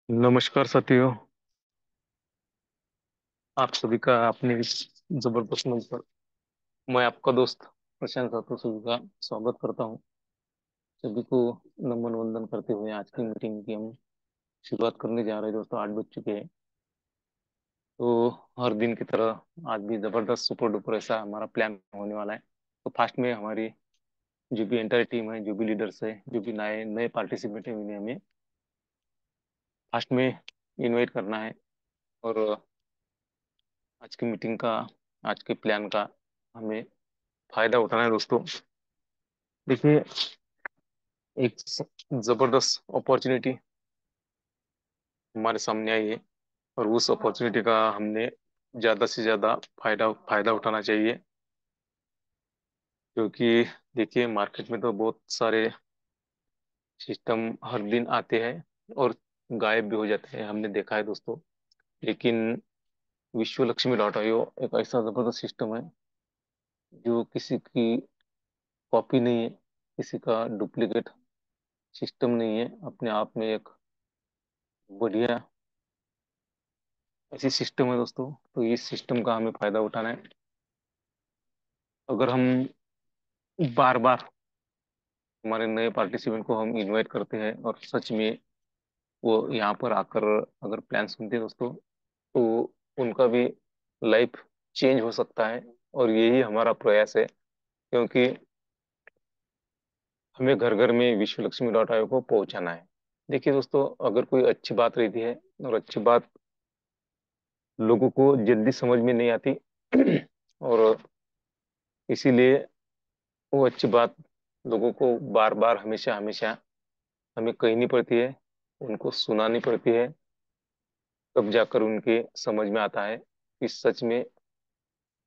नमस्कार साथियों। आप सभी का अपने इस जबरदस्त मंच पर मैं आपका दोस्त प्रशांत ठाकुर सभी का स्वागत करता हूं। सभी को नमन वंदन करते हुए आज की मीटिंग की हम शुरुआत करने जा रहे हैं दोस्तों। 8 बज चुके हैं। तो हर दिन की तरह आज भी जबरदस्त सुपर डुपर ऐसा हमारा प्लान होने वाला है। तो फास्ट में हमारी जो भी एंटायर टीम है, जो भी लीडर्स है, जो भी नए नए पार्टिसिपेंट है, उन्हें हमें फास्ट में इनवाइट करना है। और आज की मीटिंग का, आज के प्लान का हमें फायदा उठाना है दोस्तों। देखिए, एक जबरदस्त अपॉर्चुनिटी हमारे सामने आई है और उस अपॉर्चुनिटी का हमने ज्यादा से ज्यादा फायदा फायदा उठाना चाहिए। क्योंकि देखिए, मार्केट में तो बहुत सारे सिस्टम हर दिन आते हैं और गायब भी हो जाते हैं, हमने देखा है दोस्तों। लेकिन विश्व लक्ष्मी डॉट आईओ एक ऐसा जबरदस्त सिस्टम है जो किसी की कॉपी नहीं है, किसी का डुप्लीकेट सिस्टम नहीं है, अपने आप में एक बढ़िया ऐसी सिस्टम है दोस्तों। तो इस सिस्टम का हमें फायदा उठाना है। अगर हम बार बार हमारे नए पार्टिसिपेंट को हम इनवाइट करते हैं और सच में वो यहाँ पर आकर अगर प्लान सुनते हैं दोस्तों, तो उनका भी लाइफ चेंज हो सकता है। और यही हमारा प्रयास है। क्योंकि हमें घर घर में विश्व लक्ष्मी डॉट आयोग को पहुंचाना है। देखिए दोस्तों, अगर कोई अच्छी बात रहती है और अच्छी बात लोगों को जल्दी समझ में नहीं आती और इसीलिए वो अच्छी बात लोगों को बार बार हमेशा हमेशा हमें कहनी पड़ती है, उनको सुनानी पड़ती है। तब जाकर उनके समझ में आता है कि सच में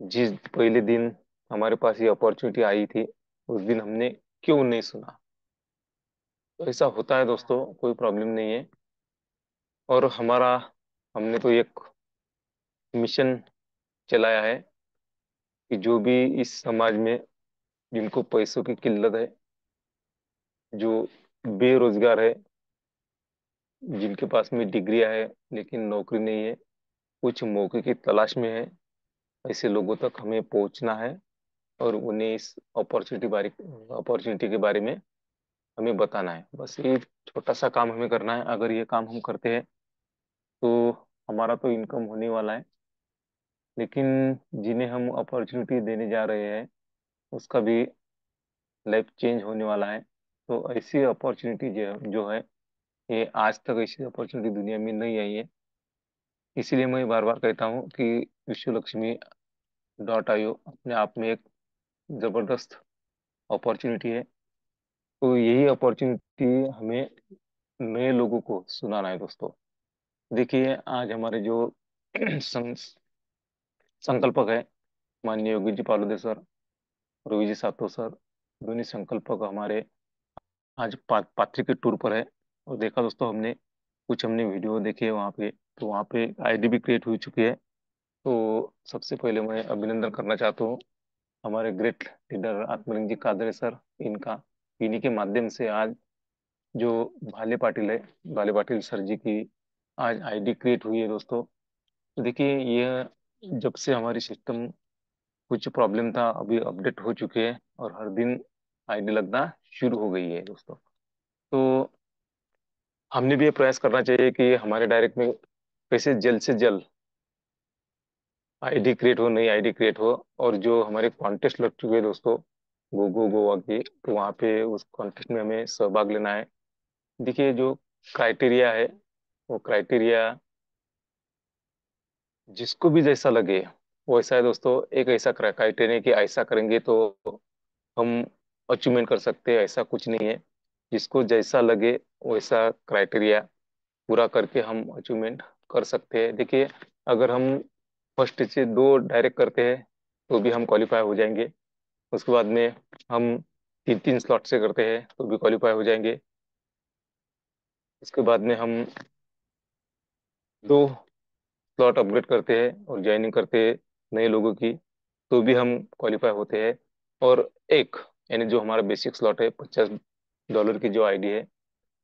जिस पहले दिन हमारे पास ये अपॉर्चुनिटी आई थी, उस दिन हमने क्यों नहीं सुना। तो ऐसा होता है दोस्तों, कोई प्रॉब्लम नहीं है। और हमारा हमने तो एक मिशन चलाया है कि जो भी इस समाज में जिनको पैसों की किल्लत है, जो बेरोजगार है, जिनके पास में डिग्रियां है लेकिन नौकरी नहीं है, कुछ मौके की तलाश में है, ऐसे लोगों तक हमें पहुंचना है और उन्हें इस अपॉर्चुनिटी के बारे में हमें बताना है। बस ये छोटा सा काम हमें करना है। अगर ये काम हम करते हैं तो हमारा तो इनकम होने वाला है। लेकिन जिन्हें हम अपॉर्चुनिटी देने जा रहे हैं, उसका भी लाइफ चेंज होने वाला है। तो ऐसी अपॉर्चुनिटी जो है, ये आज तक ऐसी अपॉर्चुनिटी दुनिया में नहीं आई है। इसीलिए मैं बार बार कहता हूँ कि विश्व लक्ष्मी डॉट आईओ अपने आप में एक जबरदस्त अपॉर्चुनिटी है। तो यही अपॉर्चुनिटी हमें नए लोगों को सुनाना है दोस्तों। देखिए, आज हमारे जो सं, संकल्पक है, माननीय योगी जी पालुदे सर, रोवी जी सातो सर, दोनों संकल्पक हमारे आज पाथरी के टूर पर है। और देखा दोस्तों, हमने वीडियो देखे वहाँ पे। तो वहाँ पे आईडी भी क्रिएट हो चुकी है। तो सबसे पहले मैं अभिनंदन करना चाहता हूँ हमारे ग्रेट लीडर आत्मलिंग जी कादरे सर। इनका इन्हीं के माध्यम से आज जो भाले पाटिल है, भाले पाटिल सर जी की आज आईडी क्रिएट हुई है दोस्तों। तो देखिए, ये जब से हमारी सिस्टम कुछ प्रॉब्लम था, अभी अपडेट हो चुके हैं और हर दिन आईडी लगना शुरू हो गई है दोस्तों। तो हमने भी ये प्रयास करना चाहिए कि हमारे डायरेक्ट में कैसे जल्द से जल्द आईडी क्रिएट हो, नई आईडी क्रिएट हो। और जो हमारे कॉन्टेस्ट लग चुके हैं दोस्तों, गो गो गोवा की, तो वहाँ पे उस कॉन्टेस्ट में हमें सहभाग लेना है। देखिए, जो क्राइटेरिया है, वो क्राइटेरिया जिसको भी जैसा लगे वैसा है दोस्तों। एक ऐसा क्राइटेरिया कि ऐसा करेंगे तो हम अचीवमेंट कर सकते हैं, ऐसा कुछ नहीं है। जिसको जैसा लगे वैसा क्राइटेरिया पूरा करके हम अचीवमेंट कर सकते हैं। देखिए, अगर हम फर्स्ट से दो डायरेक्ट करते हैं तो भी हम क्वालिफाई हो जाएंगे। उसके बाद में हम तीन तीन स्लॉट से करते हैं तो भी क्वालिफाई हो जाएंगे। उसके बाद में हम दो स्लॉट अपग्रेड करते हैं और ज्वाइनिंग करते हैं नए लोगों की, तो भी हम क्वालिफाई होते हैं। और एक यानी जो हमारा बेसिक स्लॉट है, $50 की जो आईडी है,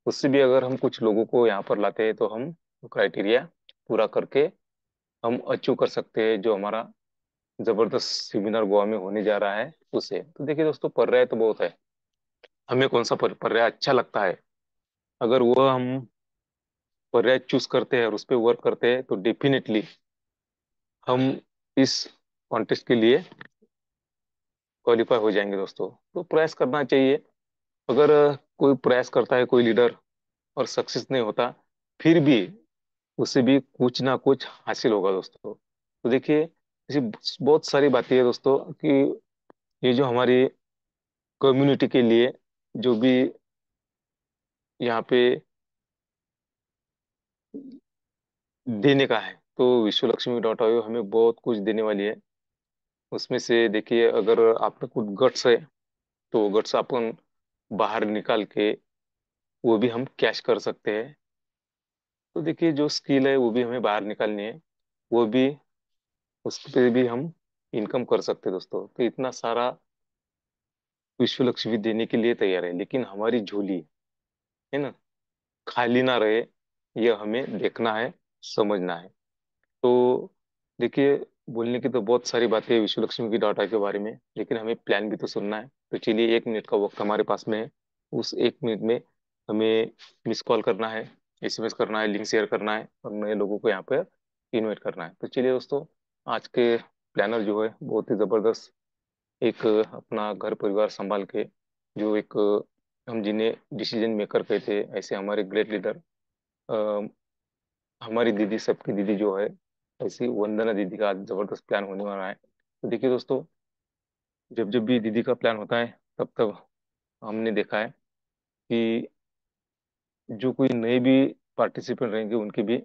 उससे भी अगर हम कुछ लोगों को यहाँ पर लाते हैं तो हम क्राइटेरिया पूरा करके हम अचीव कर सकते हैं जो हमारा जबरदस्त सेमिनार गोवा में होने जा रहा है उसे। तो देखिए दोस्तों, पर्याय तो बहुत है। हमें कौन सा पर्याय अच्छा लगता है, अगर वो हम पर्याय चूज करते हैं और उस पर वर्क करते हैं तो डेफिनेटली हम इस कॉन्टेस्ट के लिए क्वालिफाई हो जाएंगे दोस्तों। तो प्रयास करना चाहिए। अगर कोई प्रयास करता है कोई लीडर और सक्सेस नहीं होता, फिर भी उसे भी कुछ ना कुछ हासिल होगा दोस्तों। तो देखिए, ऐसी बहुत सारी बातें हैं दोस्तों कि ये जो हमारी कम्युनिटी के लिए जो भी यहाँ पे देने का है, तो विश्व लक्ष्मी डॉट आईओ हमें बहुत कुछ देने वाली है। उसमें से देखिए, अगर आपका कुछ गट्स है तो गट्स अपन बाहर निकाल के वो भी हम कैश कर सकते हैं। तो देखिए, जो स्किल है वो भी हमें बाहर निकालनी है, वो भी उस पे भी हम इनकम कर सकते हैं दोस्तों। तो इतना सारा विश्व लक्ष्मी देने के लिए तैयार है, लेकिन हमारी झोली है ना खाली ना रहे, ये हमें देखना है, समझना है। तो देखिए, बोलने की तो बहुत सारी बातें हैं विश्व लक्ष्मी की डाटा के बारे में, लेकिन हमें प्लान भी तो सुनना है। तो चलिए, 1 मिनट का वक्त हमारे पास में है। उस 1 मिनट में हमें मिस कॉल करना है, एसएमएस करना है, लिंक शेयर करना है और नए लोगों को यहाँ पर इनवाइट करना है। तो चलिए दोस्तों, आज के प्लानर जो है बहुत ही जबरदस्त, एक अपना घर परिवार संभाल के जो एक हम जिन्हें डिसीजन मेकर कहते हैं, ऐसे हमारे ग्रेट लीडर, हमारी दीदी, सबकी दीदी जो है, ऐसी वंदना दीदी का आज जबरदस्त प्लान होने वाला है। तो देखिए दोस्तों, जब जब भी दीदी का प्लान होता है, तब तब हमने देखा है कि जो कोई नए भी पार्टिसिपेंट रहेंगे उनके भी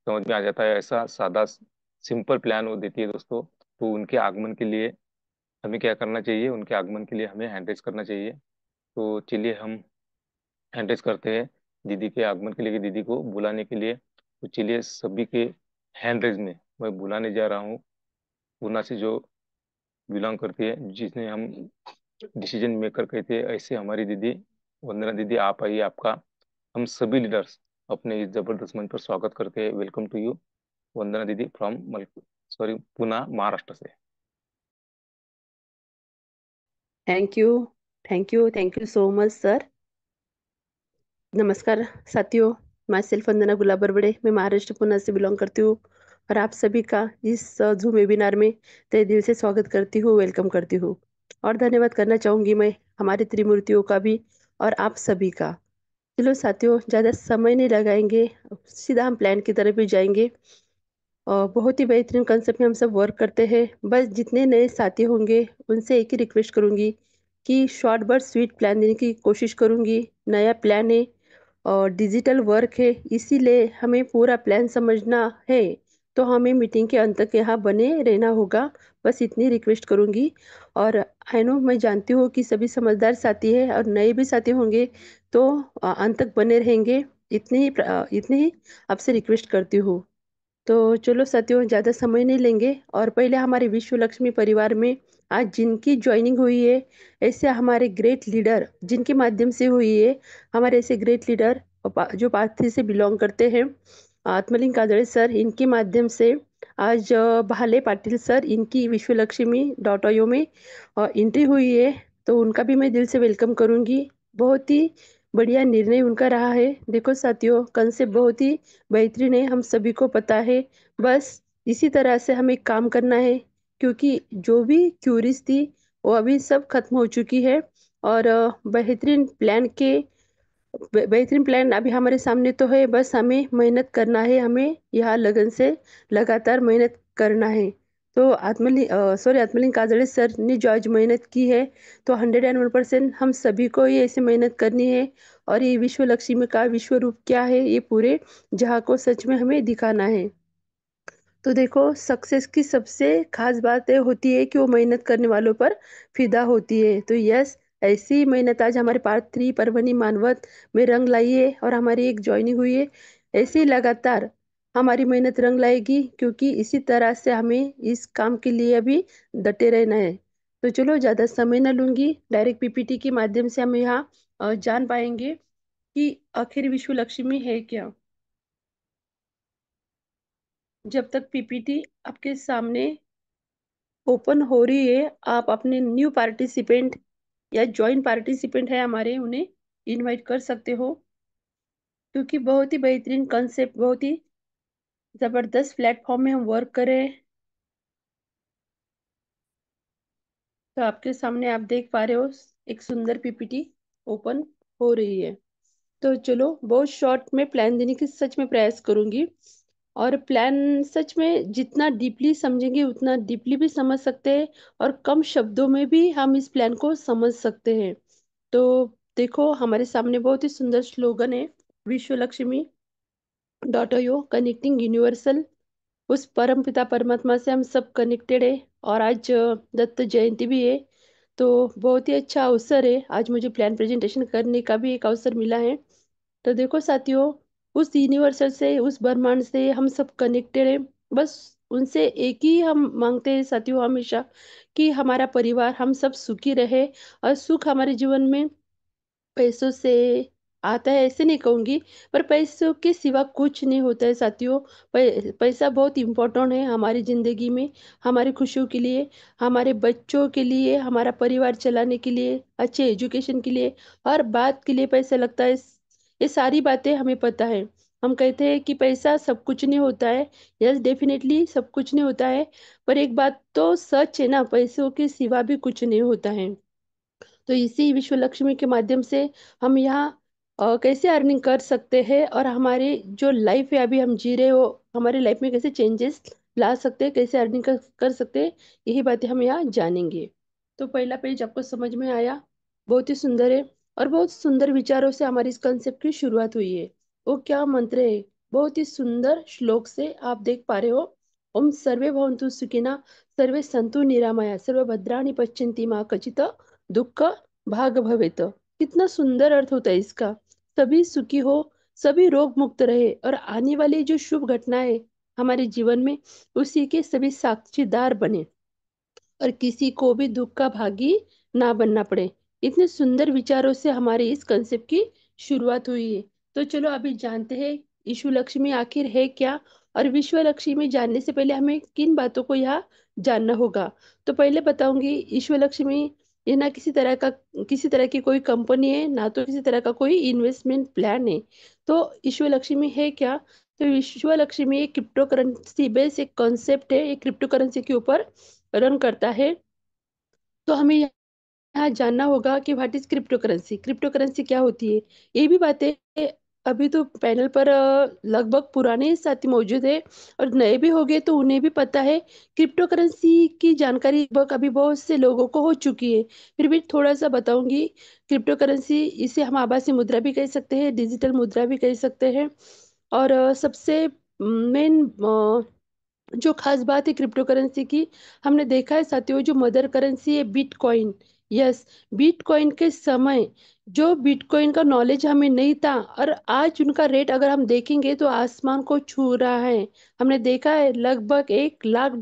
समझ में आ जाता है। ऐसा सादा सिंपल प्लान वो देती है दोस्तों। तो उनके आगमन के लिए हमें क्या करना चाहिए, उनके आगमन के लिए हमें हैंड रेज करना चाहिए। तो चलिए, हम हैंड रेज करते हैं दीदी के आगमन के लिए, दीदी को बुलाने के लिए। तो चलिए, सभी के हैंड रेज में मैं बुलाने जा रहा हूँ पूना से, जो बिलोंग करती है, जिसने हम डिसीजन मेकर कहते हैं, ऐसे हमारी दीदी वंदना दीदी। आप आइए, आपका हम सभी लीडर्स अपने इस जबरदस्त मंच पर स्वागत करते हैं। वेलकम टू यू वंदना दीदी फ्रॉम सॉरी, पुणे महाराष्ट्र से। Thank you. Thank you so much sir. नमस्कार साथियों, मैं सेल्फ वंदना गुलाबरबड़े, मैं महाराष्ट्र पुणे से बिलोंग करती हूँ और आप सभी का इस जूम वेबिनार में तहे दिल से स्वागत करती हूँ, वेलकम करती हूँ। और धन्यवाद करना चाहूंगी मैं हमारे त्रिमूर्तियों का भी और आप सभी का। चलो साथियों, ज़्यादा समय नहीं लगाएंगे, सीधा हम प्लान की तरफ ही जाएंगे। बहुत ही बेहतरीन कंसेप्ट में हम सब वर्क करते हैं। बस जितने नए साथी होंगे उनसे एक ही रिक्वेस्ट करूंगी कि शॉर्ट बट स्वीट प्लान देने की कोशिश करूंगी। नया प्लान है और डिजिटल वर्क है, इसीलिए हमें पूरा प्लान समझना है। तो हमें मीटिंग के अंत तक यहाँ बने रहना होगा, बस इतनी रिक्वेस्ट करूंगी। और आई नो, मैं जानती हूँ कि सभी समझदार साथी है और नए भी साथी होंगे, तो अंत तक बने रहेंगे। इतनी ही आपसे रिक्वेस्ट करती हूँ। तो चलो साथियों, ज़्यादा समय नहीं लेंगे और पहले हमारे विश्व लक्ष्मी परिवार में आज जिनकी ज्वाइनिंग हुई है, ऐसे हमारे ग्रेट लीडर जिनके माध्यम से हुई है, हमारे ऐसे ग्रेट लीडर जो पार्थी से बिलोंग करते हैं, आत्मलिंग काजळे सर, इनके माध्यम से आज भाले पाटिल सर, इनकी विश्व लक्ष्मी डॉट आईओ में एंट्री हुई है। तो उनका भी मैं दिल से वेलकम करूंगी। बहुत ही बढ़िया निर्णय उनका रहा है। देखो साथियों, कंसेप्ट बहुत ही बेहतरीन है, हम सभी को पता है। बस इसी तरह से हमें काम करना है, क्योंकि जो भी क्यूरीज थी वो अभी सब खत्म हो चुकी है। और बेहतरीन प्लान अभी हमारे सामने तो है, बस हमें मेहनत करना है, हमें यहाँ लगन से लगातार मेहनत करना है। तो आत्मलिंग काजळे सर ने जो आज मेहनत की है, तो 101% हम सभी को ये ऐसे मेहनत करनी है। और ये विश्व लक्ष्मी का विश्व रूप क्या है, ये पूरे जहाँ को सच में हमें दिखाना है। तो देखो, सक्सेस की सबसे खास बात ये होती है कि वो मेहनत करने वालों पर फिदा होती है। तो यस, ऐसी ही मेहनत आज हमारे पार्ट 3 परभनी मानवत में रंग लाई है और हमारी एक ज्वाइनिंग हुई है। ऐसे ही लगातार हमारी मेहनत रंग लाएगी, क्योंकि इसी तरह से हमें इस काम के लिए अभी डटे रहना है। तो चलो, ज़्यादा समय न लूंगी, डायरेक्ट पीपीटी के माध्यम से हम यहाँ जान पाएंगे कि आखिर विश्व लक्ष्मी है क्या। जब तक पीपीटी आपके सामने ओपन हो रही है, आप अपने न्यू पार्टिसिपेंट या ज्वाइन पार्टिसिपेंट है हमारे, उन्हें इनवाइट कर सकते हो, क्योंकि बहुत ही बेहतरीन कंसेप्ट, बहुत ही जबरदस्त प्लेटफॉर्म में हम वर्क कर रहे हैं। तो आपके सामने आप देख पा रहे हो, एक सुंदर पीपीटी ओपन हो रही है। तो चलो, बहुत शॉर्ट में प्लान देने की सच में प्रयास करूंगी। और प्लान सच में जितना डीपली समझेंगे उतना डीपली भी समझ सकते हैं, और कम शब्दों में भी हम इस प्लान को समझ सकते हैं। तो देखो, हमारे सामने बहुत ही सुंदर स्लोगन है, विश्व लक्ष्मी डॉट यो, कनेक्टिंग यूनिवर्सल। उस परम पिता परमात्मा से हम सब कनेक्टेड है। और आज दत्त जयंती भी है। तो बहुत ही अच्छा अवसर है, आज मुझे प्लान प्रेजेंटेशन करने का भी एक अवसर मिला है। तो देखो साथियों, उस यूनिवर्सल से, उस ब्रह्मांड से हम सब कनेक्टेड है। बस उनसे एक ही हम मांगते हैं साथियों, हमेशा, कि हमारा परिवार, हम सब सुखी रहे। और सुख हमारे जीवन में पैसों से आता है ऐसे नहीं कहूंगी, पर पैसों के सिवा कुछ नहीं होता है साथियों। पैसा बहुत इम्पोर्टेंट है हमारी जिंदगी में, हमारी खुशियों के लिए, हमारे बच्चों के लिए, हमारा परिवार चलाने के लिए, अच्छे एजुकेशन के लिए, हर बात के लिए पैसा लगता है। ये सारी बातें हमें पता है। हम कहते हैं कि पैसा सब कुछ नहीं होता है। यस, डेफिनेटली सब कुछ नहीं होता है। पर एक बात तो सच है ना, पैसों के सिवा भी कुछ नहीं होता है। तो इसी विश्व लक्ष्मी के माध्यम से हम यहाँ कैसे अर्निंग कर सकते हैं, और हमारी जो लाइफ है अभी हम जी रहे हो, हमारी लाइफ में कैसे चेंजेस ला सकते हैं, कैसे अर्निंग कर सकते हैं, यही बातें हम यहाँ जानेंगे। तो पहला पेज आपको समझ में आया, बहुत ही सुंदर है। और बहुत सुंदर विचारों से हमारी इस कंसेप्ट की शुरुआत हुई है। वो क्या मंत्र है, बहुत ही सुंदर श्लोक से आप देख पा रहे हो। ओम सर्वे भवन्तु सुखिनः, सर्वे सन्तु निरामया, सर्वे भद्राणि पश्यन्ति मा कचित् दुख भाग भवेत। कितना सुंदर अर्थ होता है इसका। सभी सुखी हो, सभी रोग मुक्त रहे, और आने वाली जो शुभ घटनाएं हमारे जीवन में, उसी के सभी साक्षीदार बने, और किसी को भी दुख का भागी ना बनना पड़े। इतने सुंदर विचारों से हमारे इस कंसेप्ट की शुरुआत हुई है। तो चलो अभी जानते हैं ईशु लक्ष्मी आखिर है क्या। और विश्व लक्ष्मी जानने से पहले हमें किन बातों को यहाँ जानना होगा। तो पहले बताऊंगी, ईश्वर लक्ष्मी ये ना किसी तरह की कोई कंपनी है, ना तो किसी तरह का कोई इन्वेस्टमेंट प्लान है। तो ईश्वर लक्ष्मी है क्या। तो विश्व लक्ष्मी एक क्रिप्टो करेंसी बेस एक कॉन्सेप्ट है, एक क्रिप्टो करेंसी के ऊपर रन करता है। तो हमें यहाँ जानना होगा कि what is crypto currency, crypto currency क्या होती है। ये भी बातें अभी तो पैनल पर लगभग पुराने ही साथी मौजूद है, और नए भी हो गए तो उन्हें भी पता है। क्रिप्टो करेंसी की जानकारी लगभग अभी बहुत से लोगों को हो चुकी है, फिर भी थोड़ा सा बताऊंगी। क्रिप्टो करेंसी, इसे हम आभासी मुद्रा भी कह सकते हैं, डिजिटल मुद्रा भी कह सकते हैं। और सबसे मेन जो खास बात है क्रिप्टो करेंसी की, हमने देखा है साथियों, जो मदर करेंसी है बिटकॉइन। यस, बिटकॉइन के समय जो बिटकॉइन का नॉलेज हमें नहीं था, और आज उनका रेट अगर हम देखेंगे तो आसमान को छू रहा है। हमने देखा है लगभग $1 लाख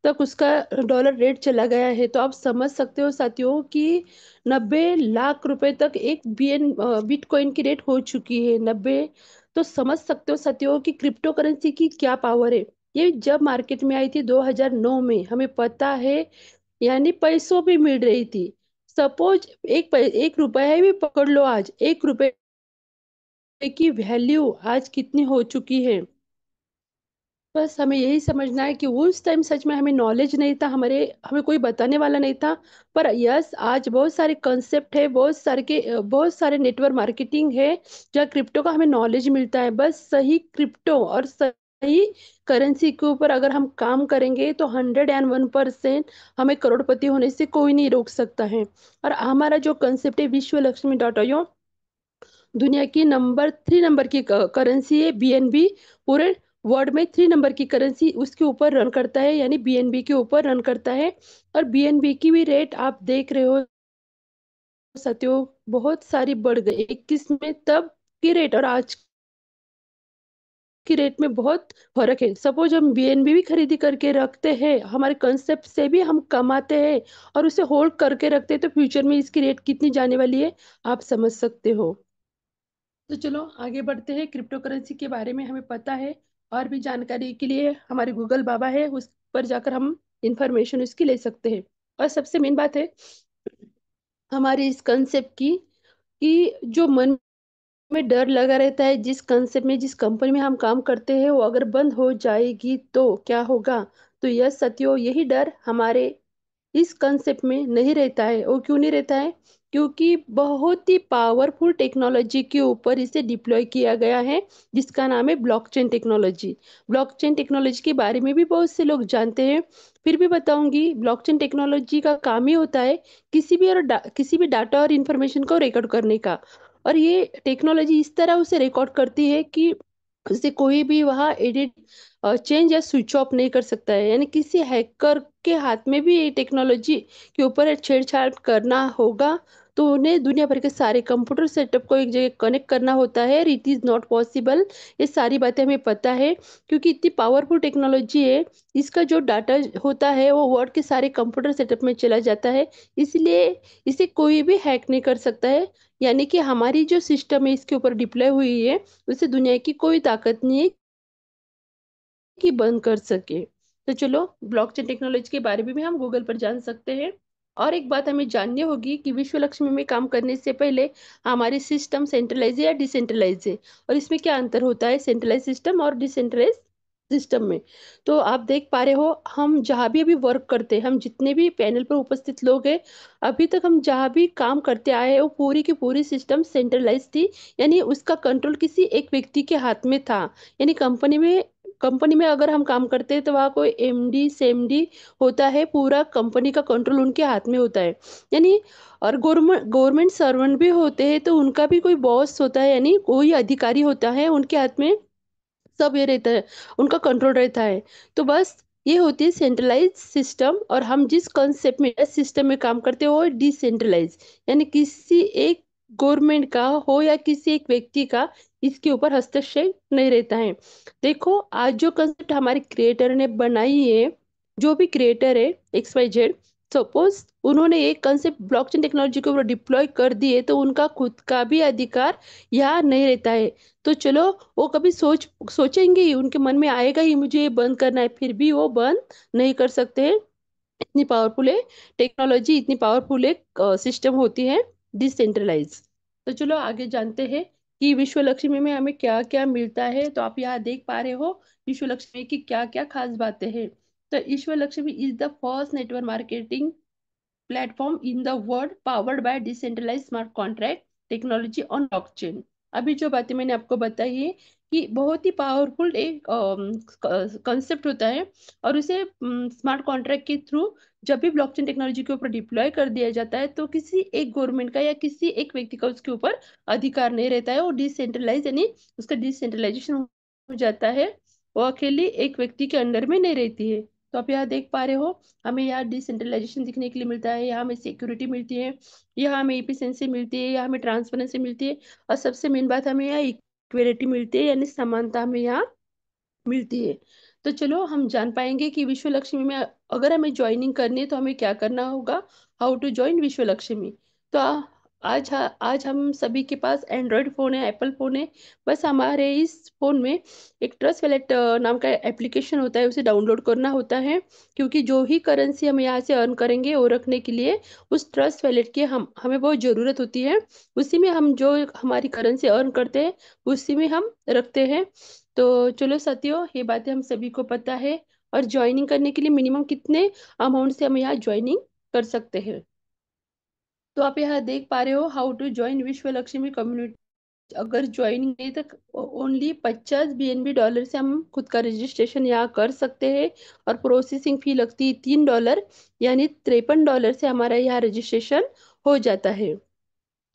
तक उसका डॉलर रेट चला गया है। तो आप समझ सकते हो साथियों कि 90 लाख रुपए तक एक बिटकॉइन की रेट हो चुकी है, 90। तो समझ सकते हो साथियों कि क्रिप्टो करेंसी की क्या पावर है। ये जब मार्केट में आई थी 2009 में, हमें पता है, यानी पैसों भी मिल रही थी। सपोज एक रुपया भी पकड़ लो, आज $1 की वैल्यू आज कितनी हो चुकी है। बस हमें यही समझना है कि उस टाइम सच में हमें नॉलेज नहीं था, हमें कोई बताने वाला नहीं था। पर यस, आज बहुत सारे कंसेप्ट है, बहुत सारे नेटवर्क मार्केटिंग है, जहाँ क्रिप्टो का हमें नॉलेज मिलता है। बस सही क्रिप्टो और सही करेंसी के ऊपर अगर हम काम करेंगे तो 101% हमें करोड़पति होने से कोई नहीं रोक सकता है। और हमारा जो कंसेप्ट है विश्व लक्ष्मी डॉट io, दुनिया की नंबर 3 नंबर की करेंसी है बीएनबी। पूरे वर्ल्ड में 3 नंबर की करेंसी उसके ऊपर रन करता है, यानी बीएनबी के ऊपर रन करता है। और बीएनबी की भी रेट आप देख रहे हो साथियों, बहुत सारी बढ़ गई 21 में, तब की रेट और आज की रेट में बहुत फर्क है। सपोज हम बीएनबी भी खरीदी करके रखते हैं, हमारे कंसेप्ट से भी हम कमाते हैं, और उसे होल्ड करके रखते हैं, तो फ्यूचर में इसकी रेट कितनी जाने वाली है आप समझ सकते हो। तो चलो आगे बढ़ते हैं। क्रिप्टो करेंसी के बारे में हमें पता है, और भी जानकारी के लिए हमारे गूगल बाबा है, उस पर जाकर हम इंफॉर्मेशन उसकी ले सकते हैं। और सबसे मेन बात है हमारे इस कंसेप्ट की, कि जो मन में डर लगा रहता है, जिस कंसेप्ट में, जिस कंपनी में हम काम करते हैं, वो अगर बंद हो जाएगी तो क्या होगा। तो यह सत्यो, यही डर हमारे इस कंसेप्ट में नहीं रहता है। वो क्यों नहीं रहता है? क्योंकि बहुत ही पावरफुल टेक्नोलॉजी के ऊपर इसे डिप्लॉय किया गया है, जिसका नाम है ब्लॉकचेन टेक्नोलॉजी। ब्लॉकचेन टेक्नोलॉजी के बारे में भी बहुत से लोग जानते हैं, फिर भी बताऊंगी। ब्लॉकचेन टेक्नोलॉजी का काम ही होता है किसी भी डाटा और इंफॉर्मेशन को रिकॉर्ड करने का। और ये टेक्नोलॉजी इस तरह उसे रिकॉर्ड करती है कि उसे कोई भी वहाँ एडिट, चेंज या स्विच ऑफ नहीं कर सकता है। यानी किसी हैकर के हाथ में भी ये टेक्नोलॉजी के ऊपर छेड़छाड़ करना होगा तो उन्हें दुनिया भर के सारे कंप्यूटर सेटअप को एक जगह कनेक्ट करना होता है। It is not possible. ये सारी बातें हमें पता है, क्योंकि इतनी पावरफुल टेक्नोलॉजी है। इसका जो डाटा होता है वो वर्ल्ड के सारे कंप्यूटर सेटअप में चला जाता है, इसलिए इसे कोई भी हैक नहीं कर सकता है। यानी कि हमारी जो सिस्टम है इसके ऊपर डिप्लॉय हुई है, उसे दुनिया की कोई ताकत नहीं है कि बंद कर सके। तो चलो, ब्लॉकचेन टेक्नोलॉजी के बारे में भी हम गूगल पर जान सकते हैं। और एक बात हमें जाननी होगी कि विश्व लक्ष्मी में काम करने से पहले हमारी सिस्टम सेंट्रलाइज है या डिसेंट्रलाइज है, और इसमें क्या अंतर होता है सेंट्रलाइज सिस्टम और डिसेंट्रलाइज सिस्टम में। तो आप देख पा रहे हो, हम जहाँ भी अभी वर्क करते हैं, हम जितने भी पैनल पर उपस्थित लोग हैं, अभी तक हम जहाँ भी काम करते आए हैं, वो पूरी की पूरी सिस्टम सेंट्रलाइज थी। यानी उसका कंट्रोल किसी एक व्यक्ति के हाथ में था। यानी कंपनी में अगर हम काम करते हैं तो वहाँ कोई एमडी सेमडी होता है, पूरा कंपनी का कंट्रोल उनके हाथ में होता है। यानी और गवर्नमेंट गवर्नमेंट सर्वेंट भी होते हैं तो उनका भी कोई बॉस होता है, यानी कोई अधिकारी होता है, उनके हाथ में सब ये रहता है, उनका कंट्रोल रहता है। तो बस ये होती है सेंट्रलाइज सिस्टम। और हम जिस कॉन्सेप्ट में, सिस्टम में काम करते हैं वो डिसेंट्रलाइज। यानी किसी एक गवर्नमेंट का हो या किसी एक व्यक्ति का इसके ऊपर हस्तक्षेप नहीं रहता है। देखो, आज जो कंसेप्ट हमारे क्रिएटर ने बनाई है, जो भी क्रिएटर है XYZ, सपोज उन्होंने एक कंसेप्ट ब्लॉकचेन टेक्नोलॉजी के ऊपर डिप्लॉय कर दिए तो उनका खुद का भी अधिकार यहाँ नहीं रहता है। तो चलो, वो कभी सोचेंगे ही, उनके मन में आएगा ही मुझे ये बंद करना है, फिर भी वो बंद नहीं कर सकते हैं। इतनी पावरफुल है टेक्नोलॉजी, इतनी पावरफुल एक सिस्टम होती है डिसेंट्रलाइज। तो चलो आगे जानते हैं कि विश्व लक्ष्मी में हमें क्या क्या मिलता है। तो आप यहाँ देख पा रहे हो विश्व लक्ष्मी की क्या क्या खास बातें हैं। तो Vishwa Lakshmi is the first network marketing platform in the world powered by decentralize smart contract technology on blockchain. अभी जो बातें मैंने आपको बताई है कि बहुत ही पावरफुल एक कंसेप्ट होता है, और उसे स्मार्ट कॉन्ट्रैक्ट के थ्रू जब भी ब्लॉकचेन टेक्नोलॉजी के ऊपर डिप्लॉय कर दिया जाता है तो किसी एक गवर्नमेंट का या किसी एक व्यक्ति का उसके ऊपर अधिकार नहीं रहता है। वो डिसेंट्रलाइज, यानी उसका डिसेंट्रलाइजेशन हो जाता है, वो अकेले एक व्यक्ति के अंडर में नहीं रहती है। तो आप यहाँ देख पा रहे हो, हमें यहाँ डिसेंट्रलाइजेशन दिखने के लिए मिलता है, यहाँ हमें सिक्योरिटी मिलती है, यहाँ हमें इफिशिएंसी मिलती है, यहाँ हमें ट्रांसपेरेंसी मिलती है, और सबसे मेन बात हमें यहाँ इक्वेलिटी मिलती है, यानी समानता हमें यहाँ मिलती है। तो चलो हम जान पाएंगे कि विश्व लक्ष्मी में अगर हमें ज्वाइनिंग करनी है तो हमें क्या करना होगा। हाउ टू ज्वाइन विश्व लक्ष्मी। तो आज हम सभी के पास एंड्रॉयड फ़ोन है, एप्पल फ़ोन है। बस हमारे इस फ़ोन में एक ट्रस्ट वैलेट नाम का एप्लीकेशन होता है, उसे डाउनलोड करना होता है। क्योंकि जो ही करेंसी हम यहाँ से अर्न करेंगे वो रखने के लिए उस ट्रस्ट वैलेट की हमें बहुत ज़रूरत होती है। उसी में हम जो हमारी करेंसी अर्न करते हैं उसी में हम रखते हैं। तो चलो साथियों, ये बातें हम सभी को पता है। और ज्वाइनिंग करने के लिए मिनिमम कितने अमाउंट से हम यहाँ ज्वाइनिंग कर सकते हैं। तो आप यहाँ देख पा रहे हो हाउ टू ज्वाइन विश्व लक्ष्मी कम्युनिटी। अगर ज्वाइनिंग नहीं तो ओनली 50 BNB डॉलर से हम खुद का रजिस्ट्रेशन यहाँ कर सकते हैं। और प्रोसेसिंग फी लगती है $3, यानी $53 से हमारा यहाँ रजिस्ट्रेशन हो जाता है।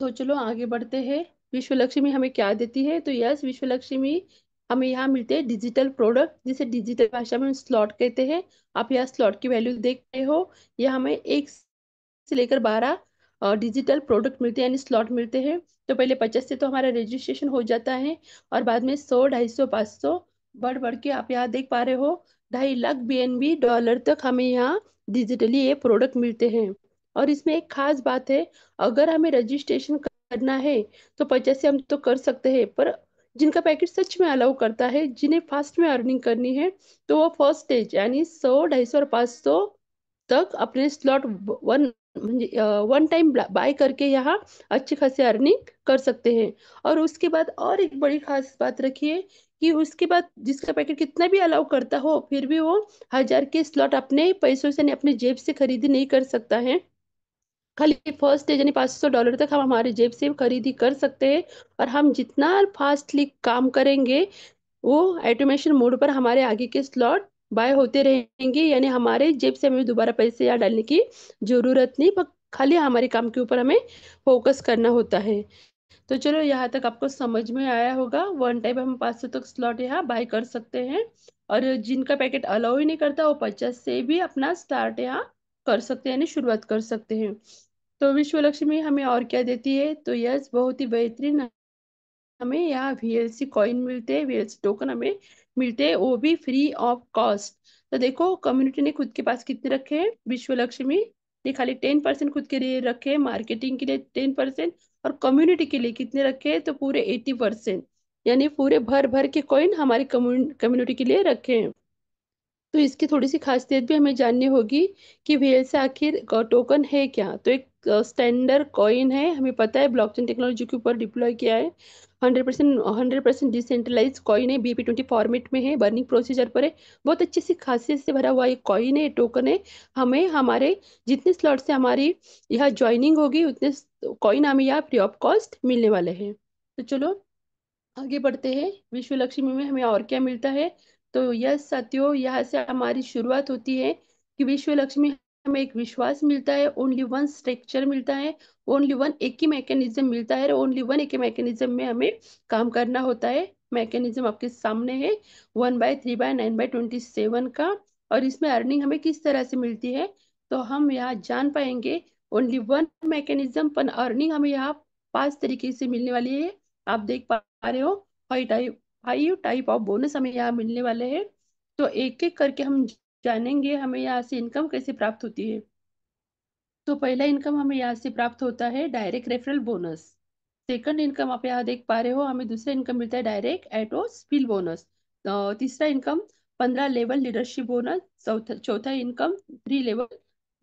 तो चलो आगे बढ़ते हैं। विश्व लक्ष्मी हमें क्या देती है। तो यस, विश्व लक्ष्मी हमें यहाँ मिलते हैं डिजिटल प्रोडक्ट, जिसे डिजिटल भाषा में स्लॉट कहते हैं। आप यहाँ स्लॉट की वैल्यू देख रहे हो। यह हमें 1 से लेकर 12 डिजिटल प्रोडक्ट मिलते हैं, यानी स्लॉट मिलते हैं। तो पहले 50 से तो हमारा रजिस्ट्रेशन हो जाता है, और बाद में 100, 250, 500 बढ़ बढ़ के आप यहाँ देख पा रहे हो 2.5 लाख BNB डॉलर तक हमें यहाँ डिजिटली ये प्रोडक्ट मिलते हैं। और इसमें एक खास बात है, अगर हमें रजिस्ट्रेशन करना है तो 50 से हम तो कर सकते हैं, पर जिनका पैकेज सच में अलाउ करता है, जिन्हें फास्ट में अर्निंग करनी है, तो वो फर्स्ट स्टेज यानी 100, 250 और 500 तक अपने स्लॉट वन म्हणजे वन टाइम बाय करके यहाँ अच्छी खासी अर्निंग कर सकते हैं। और उसके बाद और एक बड़ी खास बात रखिए कि उसके बाद जिसका पैकेट कितना भी अलाउ करता हो, फिर भी वो 1000 के स्लॉट अपने पैसों से नहीं, अपने जेब से खरीदी नहीं कर सकता है। खाली फर्स्ट डे यानी $500 तक हम हमारे जेब से खरीदी कर सकते हैं। और हम जितना फास्टली काम करेंगे, वो ऑटोमेशन मोड पर हमारे आगे के स्लॉट बाय होते रहेंगे, यानी हमारे जेब से हमें दोबारा पैसे या डालने की जरूरत नहीं, पर खाली हमारे काम के ऊपर हमें फोकस करना होता है। तो चलो, यहाँ तक आपको समझ में आया होगा। वन टाइम हम 500 तक स्लॉट यहाँ बाय कर सकते हैं। और जिनका पैकेट अलाउ ही नहीं करता, वो 50 से भी अपना स्टार्ट यहाँ कर सकते हैं, यानी शुरुआत कर सकते हैं। तो विश्व लक्ष्मी हमें और क्या देती है, तो यस, बहुत ही बेहतरीन हमें यहाँ वीएलसी कॉइन मिलते हैं, वीएलसी टोकन हमें मिलते हैं, वो भी फ्री ऑफ कॉस्ट। तो देखो, कम्युनिटी ने खुद के पास कितने रखे हैं, विश्व लक्ष्मी ने खाली 10% खुद के लिए रखे हैं, मार्केटिंग के लिए 10%, और कम्युनिटी के लिए कितने रखे हैं, तो पूरे 80%, यानी पूरे भर भर के कॉइन हमारी कम्युनिटी के लिए रखे हैं। तो इसकी थोड़ी सी खासियत भी हमें जाननी होगी कि व्हेल से आखिर टोकन है क्या। तो एक स्टैंडर्ड कॉइन है, हमें पता है ब्लॉकचेन टेक्नोलॉजी के ऊपर डिप्लॉय किया है। 100% डिसेंट्रलाइज कॉइन है, BP20 फॉर्मेट में है, बर्निंग प्रोसीजर पर है। बहुत अच्छी सी खासियत से भरा हुआ एक कॉइन है, टोकन है। हमें हमारे जितने स्लॉट से हमारी यहाँ ज्वाइनिंग होगी, उतने कॉइन हमें यहाँ फ्री ऑफ कॉस्ट मिलने वाले हैं। तो चलो आगे बढ़ते हैं। विश्व लक्ष्मी में हमें और क्या मिलता है, तो यस साथियों, यहाँ से हमारी शुरुआत होती है कि विश्व लक्ष्मी हमें एक विश्वास मिलता है, ओनली वन स्ट्रक्चर मिलता है, ओनली वन एक ही मैकेनिज्म मिलता है, ओनली वन एक ही मैकेनिज्म में हमें काम करना होता है। मैकेनिज्म आपके सामने है, 1/3/9/27 का। और इसमें अर्निंग हमें किस तरह से मिलती है, तो हम यहाँ जान पाएंगे। ओनली वन मैकेनिज्म पर अर्निंग हमें यहाँ 5 तरीके से मिलने वाली है। आप देख पा रहे हो, 5 टाइप ऑफ बोनस हमें यहाँ मिलने वाले हैं। तो एक एक करके हम जानेंगे हमें यहाँ से इनकम कैसे प्राप्त होती है। तो पहला इनकम हमें यहाँ से प्राप्त होता है direct referral bonus. Second income आप यहाँ देख पा रहे हो, हमें दूसरा इनकम मिलता है डायरेक्ट एटो स्पिल बोनस। तीसरा इनकम 15 लेवल लीडरशिप बोनस। चौथा चौथा इनकम 3 लेवल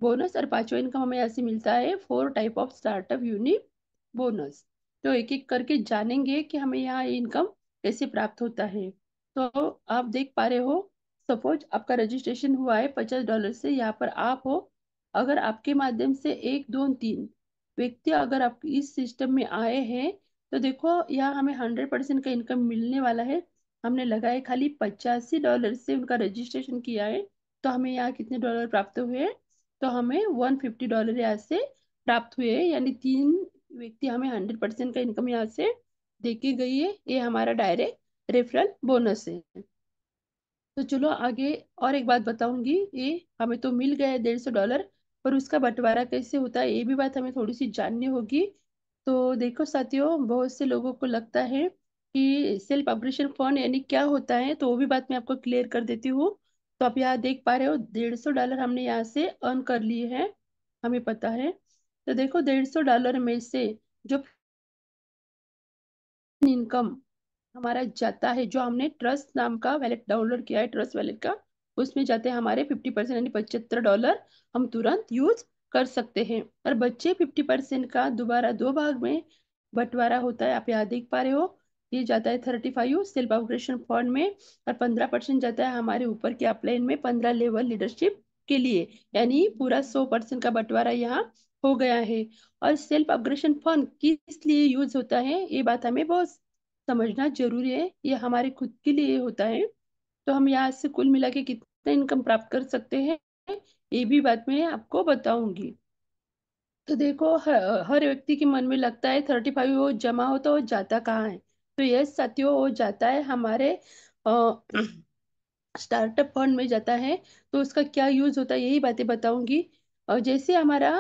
बोनस। और पांचवा इनकम हमें यहाँ से मिलता है 4 type of startup unit bonus. तो एक एक करके जानेंगे कि हमें यहाँ इनकम कैसे प्राप्त होता है। तो आप देख पा रहे हो, सपोज आपका रजिस्ट्रेशन हुआ है $50 से, यहाँ पर आप हो। अगर आपके माध्यम से एक दो तीन व्यक्ति अगर आप इस सिस्टम में आए हैं, तो देखो यहाँ हमें 100% का इनकम मिलने वाला है। हमने लगाए खाली $85 से उनका रजिस्ट्रेशन किया है, तो हमें यहाँ कितने डॉलर प्राप्त हुए हैं, तो हमें $150 यहाँ से प्राप्त हुए हैं, यानी 3 व्यक्ति हमें 100% का इनकम यहाँ से देके गई है। ये हमारा डायरेक्ट रेफरल बोनस है। तो चलो आगे और एक बात बताऊंगी, ये हमें तो मिल गया है $150, पर उसका बंटवारा कैसे होता है, ये भी बात हमें थोड़ी सी जाननी होगी। तो देखो साथियों, बहुत से लोगों को लगता है कि सेल्फ अपग्रेशन फंड यानी क्या होता है, तो वो भी बात मैं आपको क्लियर कर देती हूँ। तो आप यहाँ देख पा रहे हो, $150 हमने यहाँ से अर्न कर लिए हैं, हमें पता है। तो देखो, $150 में से जो इनकम हमारा जाता है, जो हमने ट्रस्ट नाम का वैलेट डाउनलोड किया है, ट्रस्ट वैलेट का, उसमें जाते हैं हमारे 50%, यानी $75 हम तुरंत यूज कर सकते हैं। और बच्चे 50% का दोबारा दो भाग में बंटवारा होता है, आप यहाँ देख पा रहे हो। ये जाता है 35 सेल्फ ऑपरेशन फंड में, और 15% जाता है हमारे ऊपर के अपलाइन में 15 लेवल लीडरशिप के लिए, यानी पूरा 100% का बंटवारा यहाँ हो गया है। और सेल्फ अपग्रेशन फंड किस लिए यूज होता है, ये बात हमें बहुत समझना जरूरी है। ये हमारे खुद के लिए होता है। तो हम यहाँ से कुल मिला के कितना इनकम प्राप्त कर सकते हैं, ये भी बात मैं आपको बताऊंगी। तो देखो, हर व्यक्ति के मन में लगता है 35 वो जमा हो तो वो जाता कहाँ है, तो यस साथियों, वो जाता है हमारे स्टार्टअप फंड में जाता है। तो उसका क्या यूज होता है, यही बातें बताऊंगी। और जैसे हमारा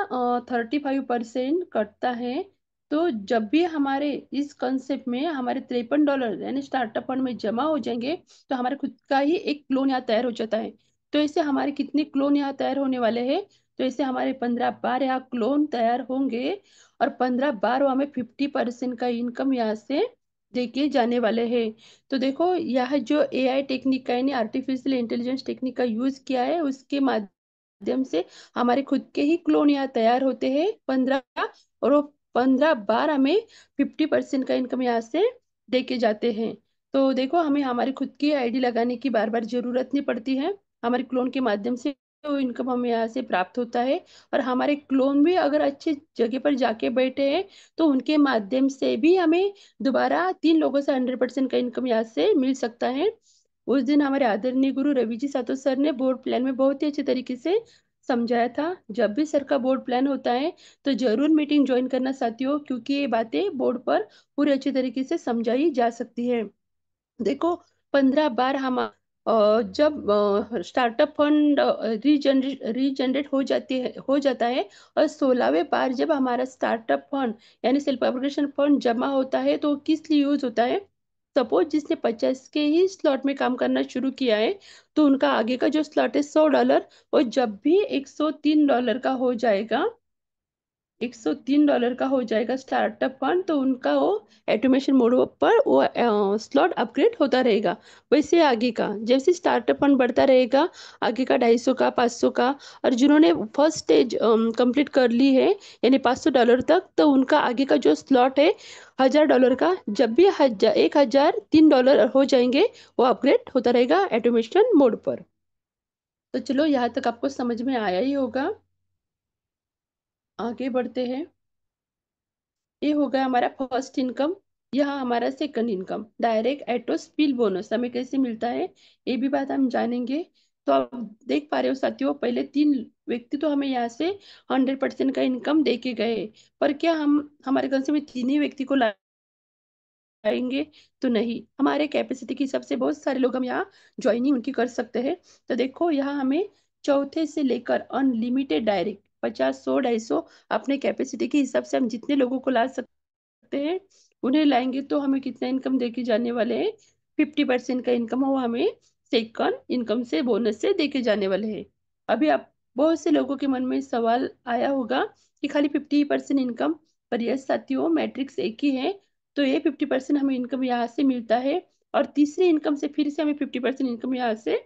35% कटता है, तो जब भी हमारे इस कंसेप्ट में हमारे $53 यानी स्टार्टअप फंड में जमा हो जाएंगे, तो हमारे खुद का ही एक क्लोन यहाँ तैयार हो जाता है। तो ऐसे हमारे कितने क्लोन यहाँ तैयार होने वाले हैं, तो ऐसे हमारे 15 बार यहाँ क्लोन तैयार होंगे। और 15 बार वो हमें 50% का इनकम यहाँ से देखे जाने वाले हैं। तो देखो यह जो एआई टेक्निक का यानी आर्टिफिशियल इंटेलिजेंस टेक्निक का यूज किया है, उसके माध्यम से हमारे खुद के ही क्लोन यहाँ तैयार होते हैं 15, और वो 15 12 में 50% का इनकम यहाँ से देके जाते हैं। तो देखो हमें हमारी खुद की आईडी लगाने की बार बार जरूरत नहीं पड़ती है, हमारे क्लोन के माध्यम से वो इनकम हमें यहाँ से प्राप्त होता है। और हमारे क्लोन भी अगर अच्छी जगह पर जाके बैठे हैं तो उनके माध्यम से भी हमें दोबारा 3 लोगों से 100% का इनकम यहाँ से मिल सकता है। उस दिन हमारे आदरणीय गुरु रवि जी सातो सर ने बोर्ड प्लान में बहुत ही अच्छे तरीके से समझाया था। जब भी सर का बोर्ड प्लान होता है तो जरूर मीटिंग ज्वाइन करना साथियों, क्योंकि ये बातें बोर्ड पर पूरे अच्छे तरीके से समझाई जा सकती है। देखो 15 बार हम जब स्टार्टअप फंड रीजनरेट हो जाता है, और 16वें बार जब हमारा स्टार्टअप फंड यानी सेल्फ एप्लीकेशन फंड जमा होता है तो किस लिए यूज होता है। सपोज जिसने 50 के ही स्लॉट में काम करना शुरू किया है तो उनका आगे का जो स्लॉट है $100, और जब भी $103 का हो जाएगा, $103 का हो जाएगा स्टार्टअप फंड, तो उनका वो ऑटोमेशन मोड पर वो स्लॉट अपग्रेड होता रहेगा। वैसे आगे का जैसे स्टार्टअप फंड बढ़ता रहेगा, आगे का 250 का 500 का, और जिन्होंने फर्स्ट स्टेज कंप्लीट कर ली है यानी $500 तक, तो उनका आगे का जो स्लॉट है $1000 का, जब भी 1003 डॉलर हो जाएंगे वो अपग्रेड होता रहेगा ऑटोमेशन मोड पर। तो चलो यहाँ तक आपको समझ में आया ही होगा, आगे बढ़ते हैं। ये हो गया हमारा फर्स्ट इनकम। यह हमारा सेकंड इनकम डायरेक्ट एटो स्पिल बोनस हमें कैसे मिलता है, ये भी बात हम जानेंगे। तो आप देख पा रहे हो साथियों, पहले 3 व्यक्ति तो हमें यहाँ से 100% का इनकम दे के गए, पर क्या हम हमारे घर से में 3 ही व्यक्ति को आएंगे? तो नहीं, हमारे कैपेसिटी के हिसाब से बहुत सारे लोग हम यहाँ ज्वाइनिंग उनकी कर सकते हैं। तो देखो यहाँ हमें चौथे से लेकर अनलिमिटेड डायरेक्ट 50 100 250 अपने कैपेसिटी के हिसाब से हम जितने लोगों को ला सकते हैं उन्हें लाएंगे, तो हमें कितना इनकम देके जाने वाले हैं? 50% का इनकम वो हमें सेकंड इनकम से बोनस से देके जाने वाले हैं। अभी आप बहुत से लोगों के मन में सवाल आया होगा कि खाली 50% इनकम, पर यस साथियों मैट्रिक्स एक ही है। तो ये 50% हमें इनकम यहाँ से मिलता है, और तीसरी इनकम से फिर से हमें 50% इनकम यहाँ से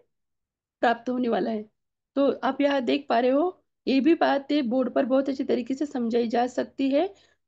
प्राप्त होने वाला है। तो आप यहाँ देख पा रहे हो, ये भी बातें बोर्ड पर बहुत अच्छी तरीके से समझाई जा सकती है,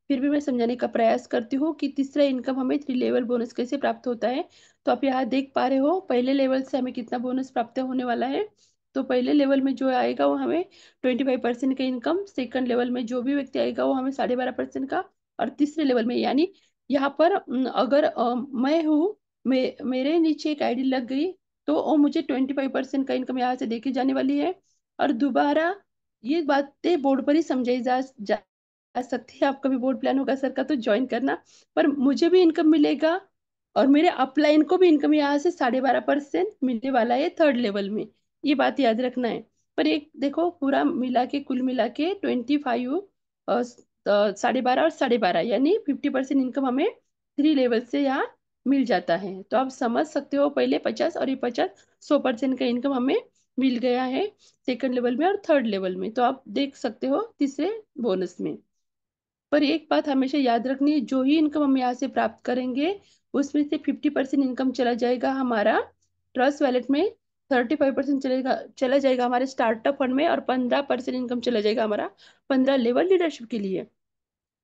फिर भी मैं समझाने का प्रयास करती हूँ कि तीसरा इनकम हमें 3 लेवल बोनस कैसे प्राप्त होता है। तो आप यहाँ देख पा रहे हो पहले लेवल से हमें कितना बोनस प्राप्त होने वाला है। तो पहले लेवल में जो आएगा वो हमें 25% का इनकम, सेकंड लेवल में जो भी व्यक्ति आएगा वो हमें 12.5% का, और तीसरे लेवल में यानी यहाँ पर अगर मैं हूँ, मेरे नीचे एक आईडी लग गई, तो वो मुझे 25% का इनकम यहाँ से देके जाने वाली है। और दोबारा ये बातें बोर्ड पर ही समझाई जा सकती है। आपका भी बोर्ड प्लान होगा सर का तो ज्वाइन करना, पर मुझे भी इनकम मिलेगा, और मेरे अपलाइन को भी इनकम यहाँ से 12.5% मिलने वाला है थर्ड लेवल में। ये बात याद रखना है। पर एक देखो पूरा मिला के कुल मिला के 25, 12.5 और 12.5 यानी 50% इनकम हमें 3 लेवल से यहाँ मिल जाता है। तो आप समझ सकते हो पहले 50 और ये 50 100% का इनकम हमें मिल गया है सेकंड लेवल में और थर्ड लेवल में। तो आप देख सकते हो तीसरे बोनस में। पर एक बात हमेशा याद रखनी है, जो ही इनकम हम यहाँ से प्राप्त करेंगे उसमें से 50% इनकम चला जाएगा हमारा ट्रस्ट वैलेट में, 35% चला जाएगा हमारे स्टार्टअप फंड में, और 15% इनकम चला जाएगा हमारा 15 लेवल लीडरशिप के लिए।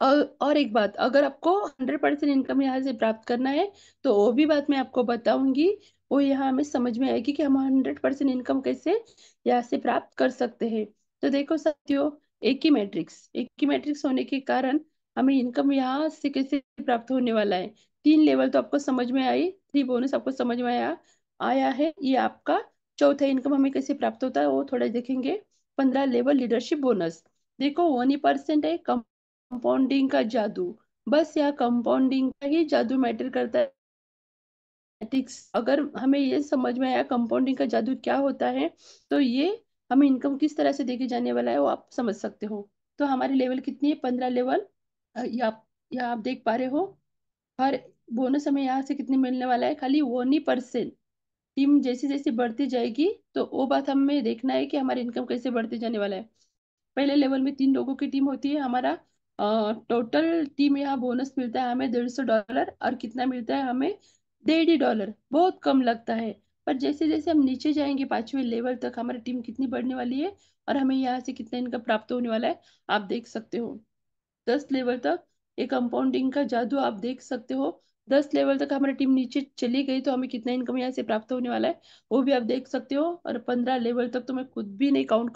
और एक बात, अगर आपको 100% इनकम यहाँ से प्राप्त करना है तो वो भी बात मैं आपको बताऊंगी। वो यहाँ हमें समझ में आएगी कि हम 100% इनकम कैसे यहाँ से प्राप्त कर सकते हैं। तो देखो साथियों, एक ही मैट्रिक्स होने के कारण हमें इनकम यहाँ से कैसे प्राप्त होने वाला है। 3 लेवल तो आपको समझ में आई, 3 बोनस आपको समझ में आया आया है। ये आपका चौथा इनकम हमें कैसे प्राप्त होता है वो थोड़ा देखेंगे। 15 लेवल लीडरशिप बोनस, देखो 1% है कंपाउंडिंग का जादू, बस यहाँ कंपाउंडिंग का ही जादू मैटर करता है। मैथमेटिक्स अगर हमें ये समझ में आया कंपाउंडिंग का जादू क्या होता है, तो ये हमें इनकम किस तरह से देके जाने वाला है वो आप समझ सकते हो। तो हमारी लेवल कितनी है? 15 लेवल। ये आप देख पा रहे हो, हर बोनस हमें यहाँ से कितने मिलने वाला है? खाली 1%। टीम जैसी जैसी बढ़ती जाएगी तो वो बात हमें देखना है कि हमारी इनकम कैसे बढ़ती जाने वाला है। पहले लेवल में 3 लोगों की टीम होती है, हमारा टोटल टीम यहाँ बोनस मिलता है हमें $150, और कितना मिलता है हमें $150। बहुत कम लगता है, पर जैसे जैसे हम नीचे जाएंगे 5वें लेवल तक हमारी टीम कितनी बढ़ने वाली है और हमें यहाँ से कितना इनका प्राप्त होने वाला है, आप देख सकते हो। 10 लेवल तक एक कंपाउंडिंग का जादू आप देख सकते हो। 10 लेवल तक हमारी टीम नीचे चली गई तो हमें कितना इनकम यहाँ से प्राप्त होने वाला है, वो भी आप देख सकते हो। और 15 लेवल तक तो मैं खुद भी नहीं काउंट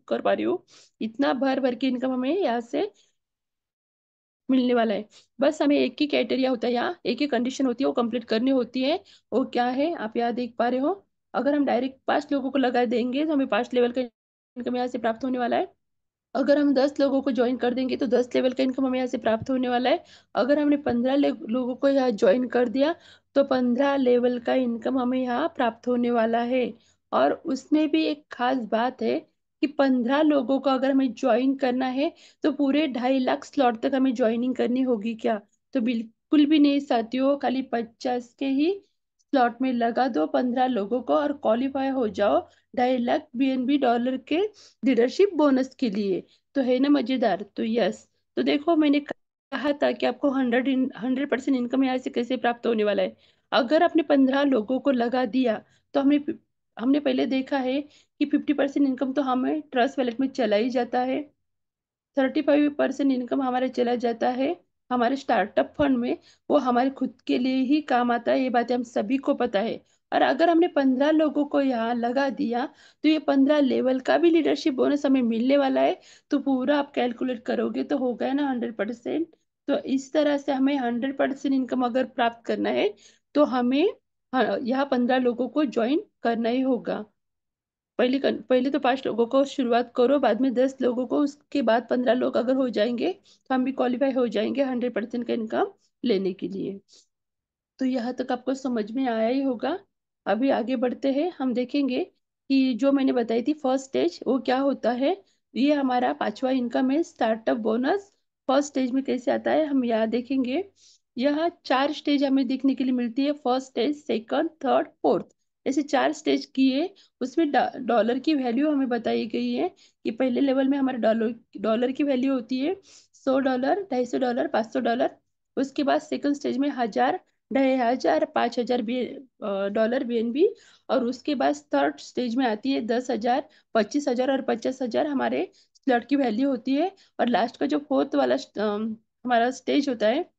कर पा रही हूँ, इतना भर भर के इनकम हमें यहाँ से मिलने वाला है। बस हमें एक ही क्राइटेरिया होता है, यहाँ एक ही कंडीशन होती है, वो कंप्लीट करनी होती है। वो क्या है, आप यहाँ देख पा रहे हो। अगर हम डायरेक्ट 5 लोगों को लगा देंगे तो हमें 5 लेवल का इनकम यहाँ से प्राप्त होने वाला है। अगर हम 10 लोगों को ज्वाइन कर देंगे तो 10 लेवल का इनकम हमें यहाँ से प्राप्त होने वाला है। अगर हमने 15 लोगों को यहाँ ज्वाइन कर दिया तो 15 लेवल का इनकम हमें यहाँ प्राप्त होने वाला है। और उसमें भी एक खास बात है कि 15 लोगों को अगर हमें ज्वाइन करना है तो पूरे 2.5 लाख स्लॉट तक हमें ज्वाइनिंग करनी होगी क्या? तो बिल्कुल भी नहीं साथियों, खाली 50 के ही स्लॉट में लगा दो 15 लोगों को और क्वालिफाई हो जाओ 2.5 लाख BNB के लीडरशिप बोनस के लिए। तो है ना मजेदार? तो यस, तो देखो मैंने कहा था कि आपको 100% इनकम यहाँ से कैसे प्राप्त होने वाला है। अगर आपने 15 लोगों को लगा दिया तो हमने हमने पहले देखा है कि 50% इनकम तो हमें ट्रस्ट वैलेट में चला ही जाता है, 35% इनकम हमारा चला जाता है हमारे स्टार्टअप फंड में, वो हमारे खुद के लिए ही काम आता है, ये बातें हम सभी को पता है। और अगर हमने 15 लोगों को यहाँ लगा दिया तो ये 15 लेवल का भी लीडरशिप बोनस हमें मिलने वाला है। तो पूरा आप कैलकुलेट करोगे तो हो गया ना 100%। तो इस तरह से हमें 100% इनकम अगर प्राप्त करना है तो हमें, हाँ, यहाँ 15 लोगों को ज्वाइन करना ही होगा। पहले तो 5 लोगों को शुरुआत करो, बाद में 10 लोगों को, उसके बाद 15 लोग अगर हो जाएंगे तो हम भी क्वालिफाई हो जाएंगे 100% का इनकम लेने के लिए। तो यहाँ तक आपको समझ में आया ही होगा। अभी आगे बढ़ते हैं, हम देखेंगे कि जो मैंने बताई थी फर्स्ट स्टेज वो क्या होता है। ये हमारा 5वां इनकम है, स्टार्टअप बोनस। फर्स्ट स्टेज में कैसे आता है हम यहाँ देखेंगे। यहाँ 4 स्टेज हमें देखने के लिए मिलती है, first stage, second, third, fourth, ऐसे 4 स्टेज किए। उसमें डॉलर की वैल्यू हमें बताई गई है कि पहले लेवल में हमारे डॉलर डॉलर की वैल्यू होती है $100, $250, $500। उसके बाद सेकंड स्टेज में 1000, 2500, $5000 BNB। और उसके बाद थर्ड स्टेज में आती है 10,000, 25,000 और 50,000 हमारे स्लॉट की वैल्यू होती है। और लास्ट का जो फोर्थ वाला हमारा स्टेज होता है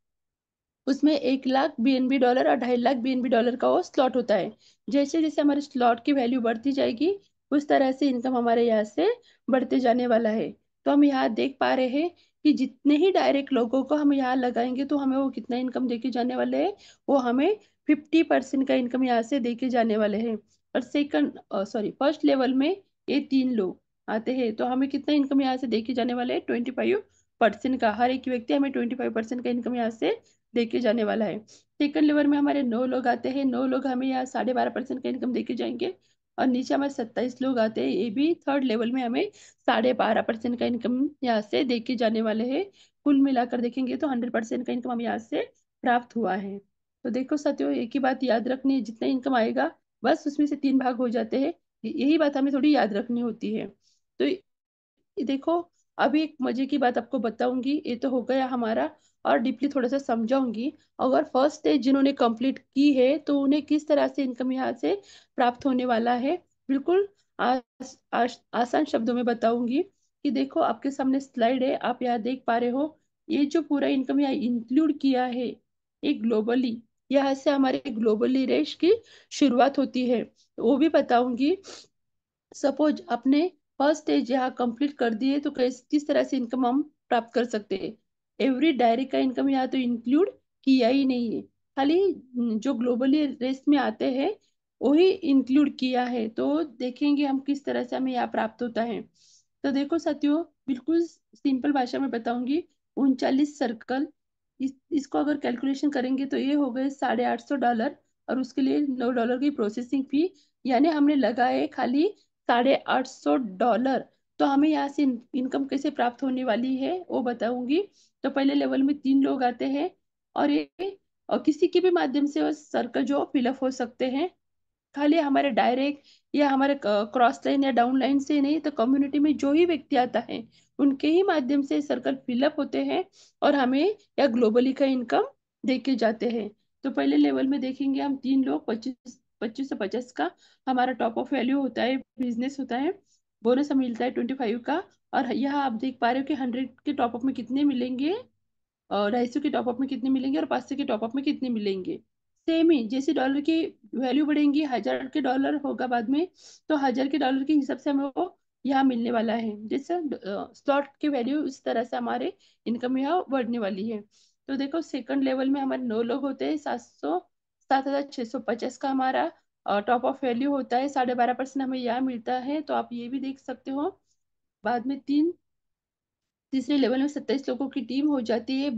उसमें 1 लाख BNB और 2.5 लाख BNB का वो स्लॉट होता है। जैसे जैसे हमारे स्लॉट की वैल्यू बढ़ती जाएगी उस तरह से इनकम हमारे यहाँ से बढ़ते जाने वाला है। तो हम यहाँ देख पा रहे हैं कि जितने ही डायरेक्ट लोगों को हम यहाँ लगाएंगे तो हमें वो कितना इनकम देके जाने वाले हैं, वो हमें 50% का इनकम यहाँ से देके जाने वाले हैं। और सेकंड, सॉरी, फर्स्ट लेवल में ये 3 लोग आते हैं तो हमें कितना इनकम यहाँ से देके जाने वाले हैं, 25% का। हर एक व्यक्ति हमें 25% का इनकम यहाँ से देके जाने वाला है। सेकंड लेवल में हमारे 9 लोग आते हैं, 9 लोग हमें यहाँ 12.5% का इनकम देके जाएंगे। और नीचे हमारे 27 लोग आते हैं, ये भी थर्ड लेवल में हमें 12.5% का इनकम यहाँ से देके जाने वाले हैं। कुल मिलाकर देखेंगे तो 100% का इनकम हमें यहाँ से प्राप्त हुआ है। तो देखो साथियों, एक ही बात याद रखनी है, जितना इनकम आएगा बस उसमें से 3 भाग हो जाते हैं, यही बात हमें थोड़ी याद रखनी होती है। तो ये देखो, अभी एक मजे की बात आपको बताऊंगी, ये तो हो गया हमारा, और डीपली थोड़ा सा समझाऊंगी। अगर फर्स्ट स्टेज जिन्होंने कंप्लीट की है तो उन्हें किस तरह से इनकम यहाँ से प्राप्त होने वाला है, बिल्कुल आसान शब्दों में बताऊंगी। कि देखो आपके सामने स्लाइड है, आप यहाँ देख पा रहे हो, ये जो पूरा इनकम यहाँ इंक्लूड किया है ये ग्लोबली, यहाँ से हमारे ग्लोबली रेश की शुरुआत होती है, वो भी बताऊंगी। सपोज आपने फर्स्ट स्टेज यहाँ कंप्लीट कर दिए तो किस तरह से इनकम हम प्राप्त कर सकते हैं। एवरी डायरेक्ट का इनकम यहाँ तो इंक्लूड किया ही नहीं है, खाली जो ग्लोबली रेस में आते हैं वही इंक्लूड किया है। तो देखेंगे हम किस तरह से हमें यहाँ प्राप्त होता है। तो देखो साथियों, बिल्कुल सिंपल भाषा में बताऊंगी। 39 सर्कल, इसको अगर कैलकुलेशन करेंगे तो ये हो गए $850, और उसके लिए $9 की प्रोसेसिंग फी, यानी हमने लगाए खाली $850। तो हमें यहाँ से इनकम कैसे प्राप्त होने वाली है वो बताऊंगी। तो पहले लेवल में 3 लोग आते हैं और ये, और किसी के भी माध्यम से वो सर्कल जो फिलअप हो सकते हैं। खाली हमारे डायरेक्ट या हमारे क्रॉस लाइन या डाउन लाइन से नहीं, तो कम्युनिटी में जो ही व्यक्ति आता है उनके ही माध्यम से सर्कल फिलअप होते हैं और हमें या ग्लोबली का इनकम देके जाते हैं। तो पहले लेवल में देखेंगे हम तीन लोग, 25 25 से 50 का हमारा टॉप ऑफ वैल्यू होता है, बिजनेस होता है। बोनस हमें मिलता है 25 का। और यहाँ आप देख पा रहे हो कि 100 के टॉपअप में कितने मिलेंगे, 250 के टॉपअप में कितने मिलेंगे और 500 के टॉपअप में कितने मिलेंगे। सेम ही जैसे डॉलर की वैल्यू बढ़ेंगी, 1000 के डॉलर होगा बाद में, तो 1000 के डॉलर के हिसाब से हमें वो यहाँ मिलने वाला है। जैसे स्लॉट की वैल्यू इस तरह से हमारे इनकम यहाँ बढ़ने वाली है। तो देखो सेकंड लेवल में हमारे 9 लोग होते हैं, 7650 का हमारा टॉप ऑफ वैल्यू होता है, 12.5% हमें यहाँ मिलता है। तो आप ये भी देख सकते हो। बाद में तीसरे लेवल में 27 लोगों की टीम हो जाती है,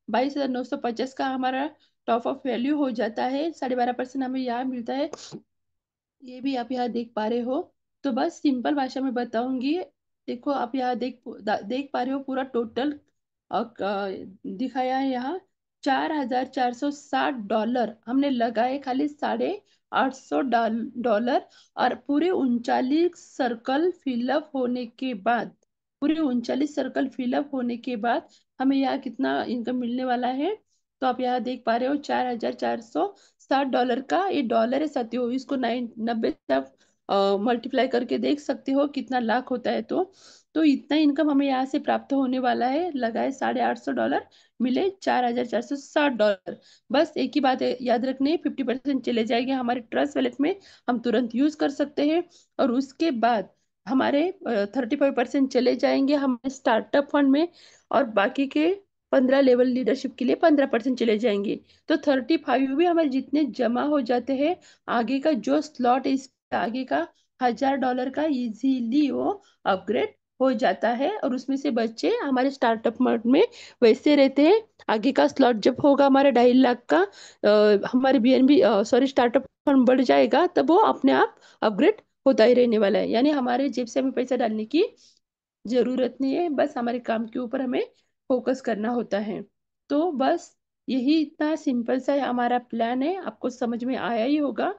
22,950 का हमारा टॉप ऑफ वैल्यू हो जाता है, 12.5% हमें यहाँ मिलता है। ये भी आप यहाँ देख पा रहे हो। तो बस सिंपल भाषा में बताऊंगी। देखो आप यहाँ देख पा रहे हो पूरा टोटल दिखाया है यहाँ। $4,460 हमने लगाए, खाली 850 डॉलर। और पूरे 39 सर्कल फिलअप होने के बाद हमें यहाँ कितना इनकम मिलने वाला है। तो आप यहाँ देख पा रहे हो $4,460 का, ये डॉलर है साथियों, इसको 90 से आप मल्टीप्लाई करके देख सकते हो कितना लाख होता है। तो इतना इनकम हमें यहाँ से प्राप्त होने वाला है। लगाए $850, मिले $4,460। बस एक ही बात है याद रखनी, 50% चले जाएंगे हमारे ट्रस्ट वैलेट में, हम तुरंत यूज कर सकते हैं। और उसके बाद हमारे 35% चले जाएंगे हमारे स्टार्टअप फंड में, और बाकी के 15 लेवल लीडरशिप के लिए 15% चले जाएंगे। तो 35 भी हमारे जितने जमा हो जाते हैं, आगे का जो स्लॉट है इस आगे का $1000 का इजीली वो अपग्रेड हो जाता है। और उसमें से बच्चे हमारे स्टार्टअप मोड में वैसे रहते हैं। आगे का स्लॉट जब होगा हमारे 2.5 लाख का, हमारे बीएनबी सॉरी स्टार्टअप फंड बढ़ जाएगा, तब वो अपने आप अपग्रेड होता ही रहने वाला है। यानी हमारे जेब से हमें पैसा डालने की जरूरत नहीं है, बस हमारे काम के ऊपर हमें फोकस करना होता है। तो बस यही इतना सिंपल सा हमारा प्लान है, आपको समझ में आया ही होगा।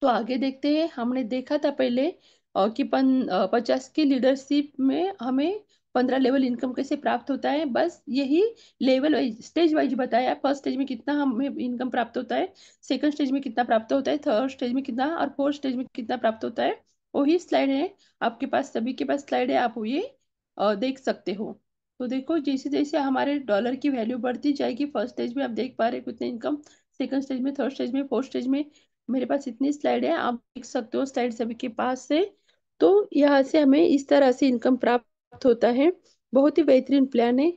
तो आगे देखते हैं। हमने देखा था पहले कि 50 की लीडरशिप में हमें 15 लेवल इनकम कैसे प्राप्त होता है, बस यही लेवल वाइज स्टेज वाइज बताया। फर्स्ट स्टेज में कितना हमें इनकम प्राप्त होता है, सेकंड स्टेज में कितना प्राप्त होता है, थर्ड स्टेज में कितना, और फोर्थ स्टेज में कितना प्राप्त होता है। वही स्लाइड है आपके पास, सभी के पास स्लाइड है, आप ये देख सकते हो। तो देखो जैसे जैसे हमारे डॉलर की वैल्यू बढ़ती जाएगी, फर्स्ट स्टेज में आप देख पा रहे हैं कितने इनकम, सेकंड स्टेज में, थर्ड स्टेज में, फोर्थ स्टेज में। मेरे पास इतनी स्लाइड है, आप देख सकते हो स्लाइड सभी के पास है। तो यहाँ से हमें इस तरह से इनकम प्राप्त होता है। बहुत ही बेहतरीन प्लान है,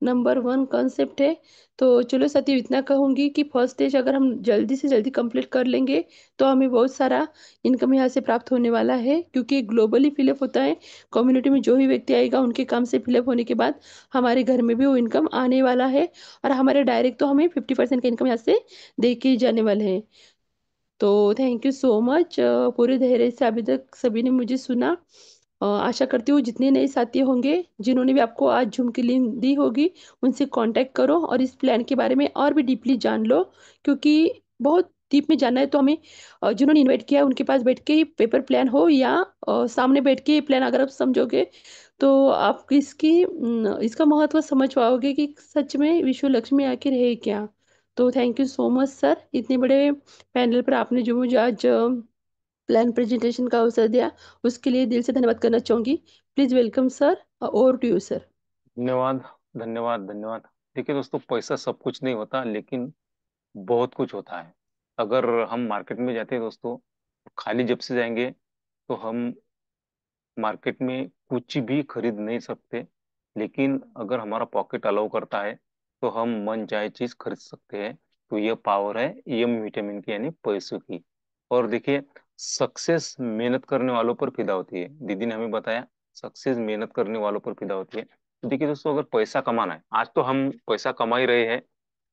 नंबर वन कॉन्सेप्ट है। तो चलो साथियों इतना कहूंगी कि फर्स्ट स्टेज अगर हम जल्दी से जल्दी कंप्लीट कर लेंगे, तो हमें बहुत सारा इनकम यहाँ से प्राप्त होने वाला है, क्योंकि ग्लोबली फिलअप होता है। कम्युनिटी में जो भी व्यक्ति आएगा उनके काम से फिलअप होने के बाद हमारे घर में भी वो इनकम आने वाला है। और हमारे डायरेक्ट तो हमें 50% का इनकम यहाँ से दे के जाने वाले हैं। तो थैंक यू सो मच, पूरे धैर्य से अभी तक सभी ने मुझे सुना। आशा करती हूँ जितने नए साथी होंगे जिन्होंने भी आपको आज जूम की लिंक दी होगी, उनसे कांटेक्ट करो और इस प्लान के बारे में और भी डीपली जान लो। क्योंकि बहुत डीप में जानना है तो हमें जिन्होंने इनवाइट किया है उनके पास बैठ के ही पेपर प्लान हो, या सामने बैठ के ये प्लान अगर आप समझोगे, तो आप इसका महत्व समझ पाओगे कि सच में विश्व लक्ष्मी आखिर है क्या। तो thank you so much sir, इतने बड़े पैनल पर आपने जो मुझे आज प्लान प्रेजेंटेशन का अवसर दिया, उसके लिए दिल से धन्यवाद करना चाहूंगी। Please welcome sir, over to you sir. धन्यवाद, धन्यवाद, धन्यवाद। देखिए दोस्तों, पैसा सब कुछ नहीं होता, लेकिन बहुत कुछ होता है। अगर हम मार्केट में जाते हैं दोस्तों, खाली जेब से जाएंगे तो हम मार्केट में कुछ भी खरीद नहीं सकते। लेकिन अगर हमारा पॉकेट अलाउ करता है तो हम मन चाहे चीज खरीद सकते हैं। तो ये पावर है एम विटामिन की, यानी पैसों की। और देखिए, सक्सेस मेहनत करने वालों पर फिदा होती है। दीदी ने हमें बताया, सक्सेस मेहनत करने वालों पर फिदा होती है। तो देखिए दोस्तों, अगर पैसा कमाना है, आज तो हम पैसा कमा ही रहे हैं,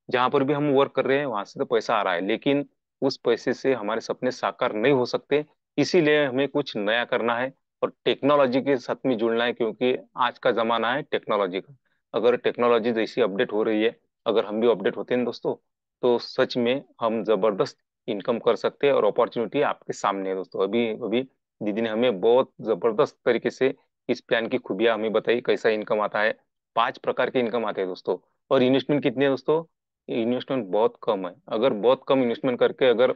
जहां पर भी हम वर्क कर रहे हैं वहां से तो पैसा आ रहा है, लेकिन उस पैसे से हमारे सपने साकार नहीं हो सकते। इसीलिए हमें कुछ नया करना है और टेक्नोलॉजी के साथ में जुड़ना है, क्योंकि आज का जमाना है टेक्नोलॉजी का। अगर टेक्नोलॉजी जैसी अपडेट हो रही है, अगर हम भी अपडेट होते हैं दोस्तों, तो सच में हम जबरदस्त इनकम कर सकते हैं, और अपॉर्चुनिटी आपके सामने है दोस्तों। अभी अभी दीदी ने हमें बहुत जबरदस्त तरीके से इस प्लान की खूबियां हमें बताई, कैसा इनकम आता है। 5 प्रकार के इनकम आते हैं दोस्तों। और इन्वेस्टमेंट कितनी है दोस्तों? इन्वेस्टमेंट बहुत कम है। अगर बहुत कम इन्वेस्टमेंट करके अगर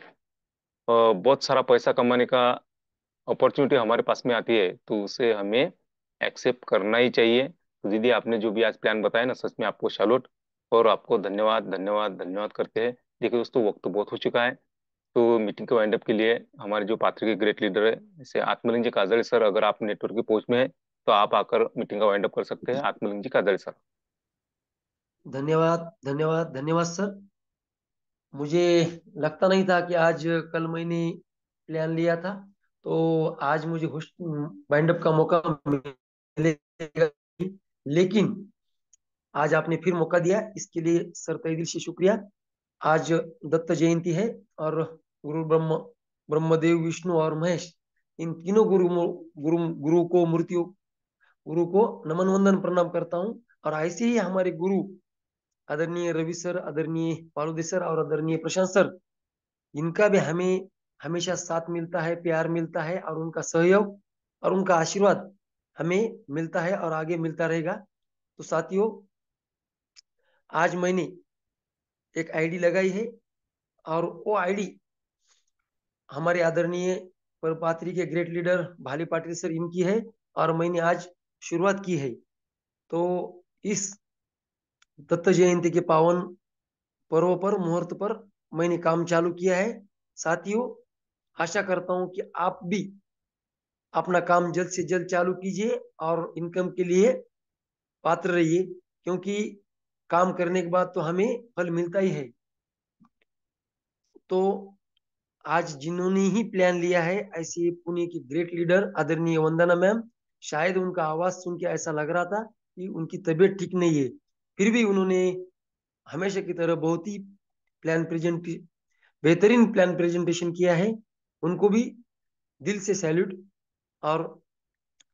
बहुत सारा पैसा कमाने का अपॉर्चुनिटी हमारे पास में आती है, तो उसे हमें एक्सेप्ट करना ही चाहिए। तो दीदी, आपने जो भी आज प्लान बताया ना, सच में आपको सैल्यूट, और आपको धन्यवाद धन्यवाद धन्यवाद करते हैं। देखिए दोस्तों, वक्त तो बहुत हो चुका है। तो मीटिंग के वाइंड अप के लिए हमारे जो पात्र के ग्रेट लीडर है, जैसे आत्मलिंग जी काजड़ी सर, अगर आप नेटवर्क की पहुंच में है तो आप आकर मीटिंग का वाइंड अप कर सकते हैं। आत्मलिंग जी काजड़ी सर। धन्यवाद धन्यवाद धन्यवाद सर। मुझे लगता नहीं था कि आज कल मैंने प्लान लिया था, तो आज मुझे बाइंड अप का मौका मिलेगा, लेकिन आज आपने फिर मौका दिया, इसके लिए सर तहे दिल से शुक्रिया। आज दत्त जयंती है, और गुरु ब्रह्मदेव, विष्णु और महेश, इन तीनों गुरु को मूर्तियों गुरु को नमन वंदन प्रणाम करता हूँ। और ऐसे ही हमारे गुरु आदरणीय रवि सर, आदरणीय पालुदे सर और आदरणीय प्रशांत सर, इनका भी हमें हमेशा साथ मिलता है, प्यार मिलता है, और उनका सहयोग और उनका आशीर्वाद हमें मिलता है और आगे मिलता रहेगा। तो साथियों, आज मैंने एक आईडी लगाई है, और वो आईडी हमारे आदरणीय परपात्री के ग्रेट लीडर भाली पाटिल सर इनकी है, और मैंने आज शुरुआत की है। तो इस दत्त जयंती के पावन पर्व पर, मुहूर्त पर मैंने काम चालू किया है। साथियों, आशा करता हूं कि आप भी अपना काम जल्द से जल्द चालू कीजिए और इनकम के लिए पात्र रहिए, क्योंकि काम करने के बाद तो हमें फल मिलता ही है। तो आज जिन्होंने ही प्लान लिया है, ऐसे पुणे की ग्रेट लीडर आदरणीय वंदना मैम, शायद उनका आवाज सुन के ऐसा लग रहा था कि उनकी तबीयत ठीक नहीं है, फिर भी उन्होंने हमेशा की तरह बहुत ही प्लान प्रेजेंट बेहतरीन प्लान प्रेजेंटेशन किया है। उनको भी दिल से सैल्यूट। और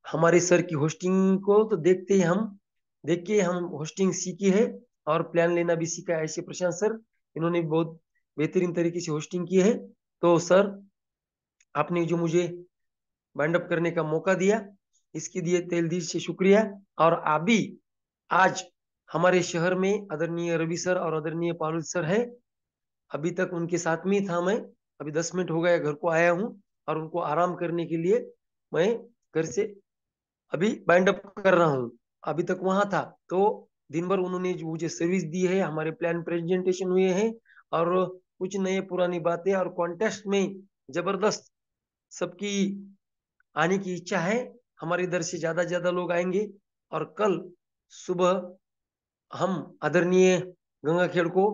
हमारे सर की होस्टिंग को तो देख के हम होस्टिंग सीखी है, और प्लान लेना भी सीखा है। ऐसे प्रशांत सर, इन्होंने बहुत बेहतरीन तरीके से होस्टिंग की है। तो सर, आपने जो मुझे बाइंड अप करने का मौका दिया, इसके लिए तेल दिल से शुक्रिया। और अभी आज हमारे शहर में आदरणीय रवि सर और आदरणीय पारुल सर है। अभी तक उनके साथ में ही था मैं। अभी 10 मिनट हो गया घर को आया हूँ, और उनको आराम करने के लिए मैं घर से अभी बाइंड अप कर रहा हूँ। अभी तक वहां था, तो दिन भर उन्होंने जो मुझे सर्विस दी है, हमारे प्लान प्रेजेंटेशन हुए हैं, और कुछ नए पुरानी बातें और कॉन्टेस्ट में जबरदस्त सबकी आने की इच्छा है। हमारे इधर से ज्यादा लोग आएंगे। और कल सुबह हम आदरणीय गंगाखेड़ को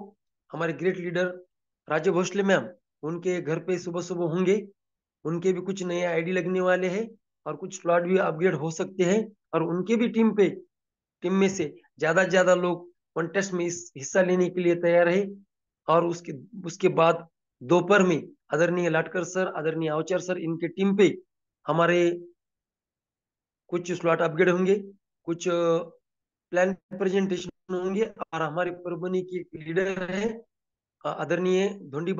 हमारे great leader Rajiv Bhosale ma'am, उनके घर पे सुबह सुबह होंगे। उनके भी कुछ नए आईडी लगने वाले हैं, और कुछ स्लॉट भी अपग्रेड हो सकते हैं। और उनके भी टीम में से ज्यादा लोग कॉन्टेस्ट में इस हिस्सा लेने के लिए तैयार है। और उसके उसके बाद दोपहर में आदरणीय लाटकर सर, आदरणीय अवचर सर, इनके टीम पे हमारे कुछ स्लॉट अपग्रेड होंगे, कुछ प्लान प्रेजेंटेशन होंगे। और हमारे परभणी की लीडर है आदरणीय धोंडी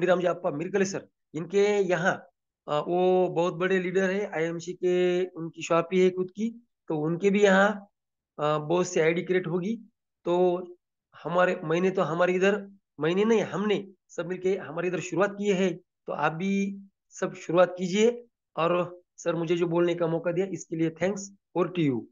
राम जी बाप्पा मिरकले सर, इनके यहाँ वो बहुत बड़े लीडर है, आईएमसी के, उनकी शॉप ही है खुद की। तो उनके भी यहाँ बहुत सी आईडी क्रिएट होगी। तो हमारे इधर, मैंने नहीं, हमने सब मिलके हमारे इधर शुरुआत की है। तो आप भी सब शुरुआत कीजिए। और सर, मुझे जो बोलने का मौका दिया, इसके लिए थैंक्स। और टू यू।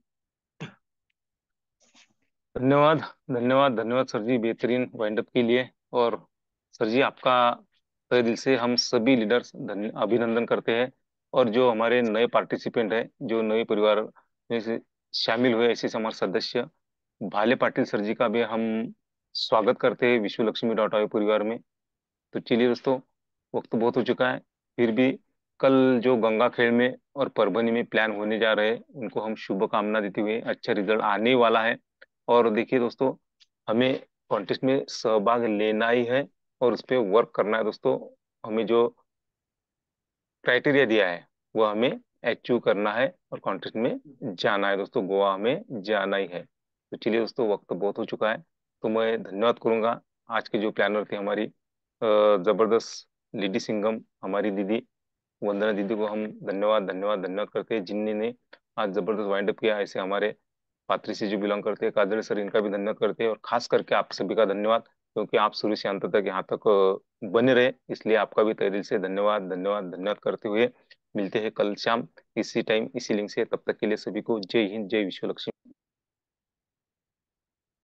धन्यवाद धन्यवाद धन्यवाद सर जी, बेहतरीन वाइंड अप के लिए। और सर जी, आपका तहे दिल से हम सभी लीडर्स अभिनंदन करते हैं। और जो हमारे नए पार्टिसिपेंट हैं, जो नए परिवार में से शामिल हुए, ऐसे हमारे सदस्य भाले पाटिल सर जी का भी हम स्वागत करते हैं विश्व लक्ष्मी डॉट आयो परिवार में। तो चलिए दोस्तों, वक्त बहुत हो चुका है। फिर भी कल जो गंगा खेड़ में और परभनी में प्लान होने जा रहे हैं, उनको हम शुभकामना देते हुए, अच्छा रिजल्ट आने वाला है। और देखिए दोस्तों, हमें कॉन्टेस्ट में सहभाग लेना ही है, और उस पर वर्क करना है दोस्तों। हमें जो क्राइटेरिया दिया है, वो हमें अचीव करना है, और कॉन्टेस्ट में जाना है दोस्तों। गोवा हमें जाना ही है। तो चलिए दोस्तों, वक्त बहुत हो चुका है। तो मैं धन्यवाद करूंगा आज के जो प्लानर थे हमारी जबरदस्त लेडी सिंगम हमारी दीदी वंदना दीदी को हम धन्यवाद धन्यवाद धन्यवाद करते हैं, जिन्होंने आज जबरदस्त वाइंड अप किया। ऐसे हमारे पात्री से जो बिलोंग करते हैं काजल सर, इनका भी धन्यवाद करते हैं, और खास करके आप सभी का धन्यवाद, क्योंकि आप शुरू से अंत तक यहाँ तक बने रहे, इसलिए आपका भी तहे दिल से धन्यवाद धन्यवाद धन्यवाद करते हुए मिलते हैं कल शाम इसी टाइम इसी लिंक से। तब तक के लिए सभी को जय हिंद, जय विश्व लक्ष्मी।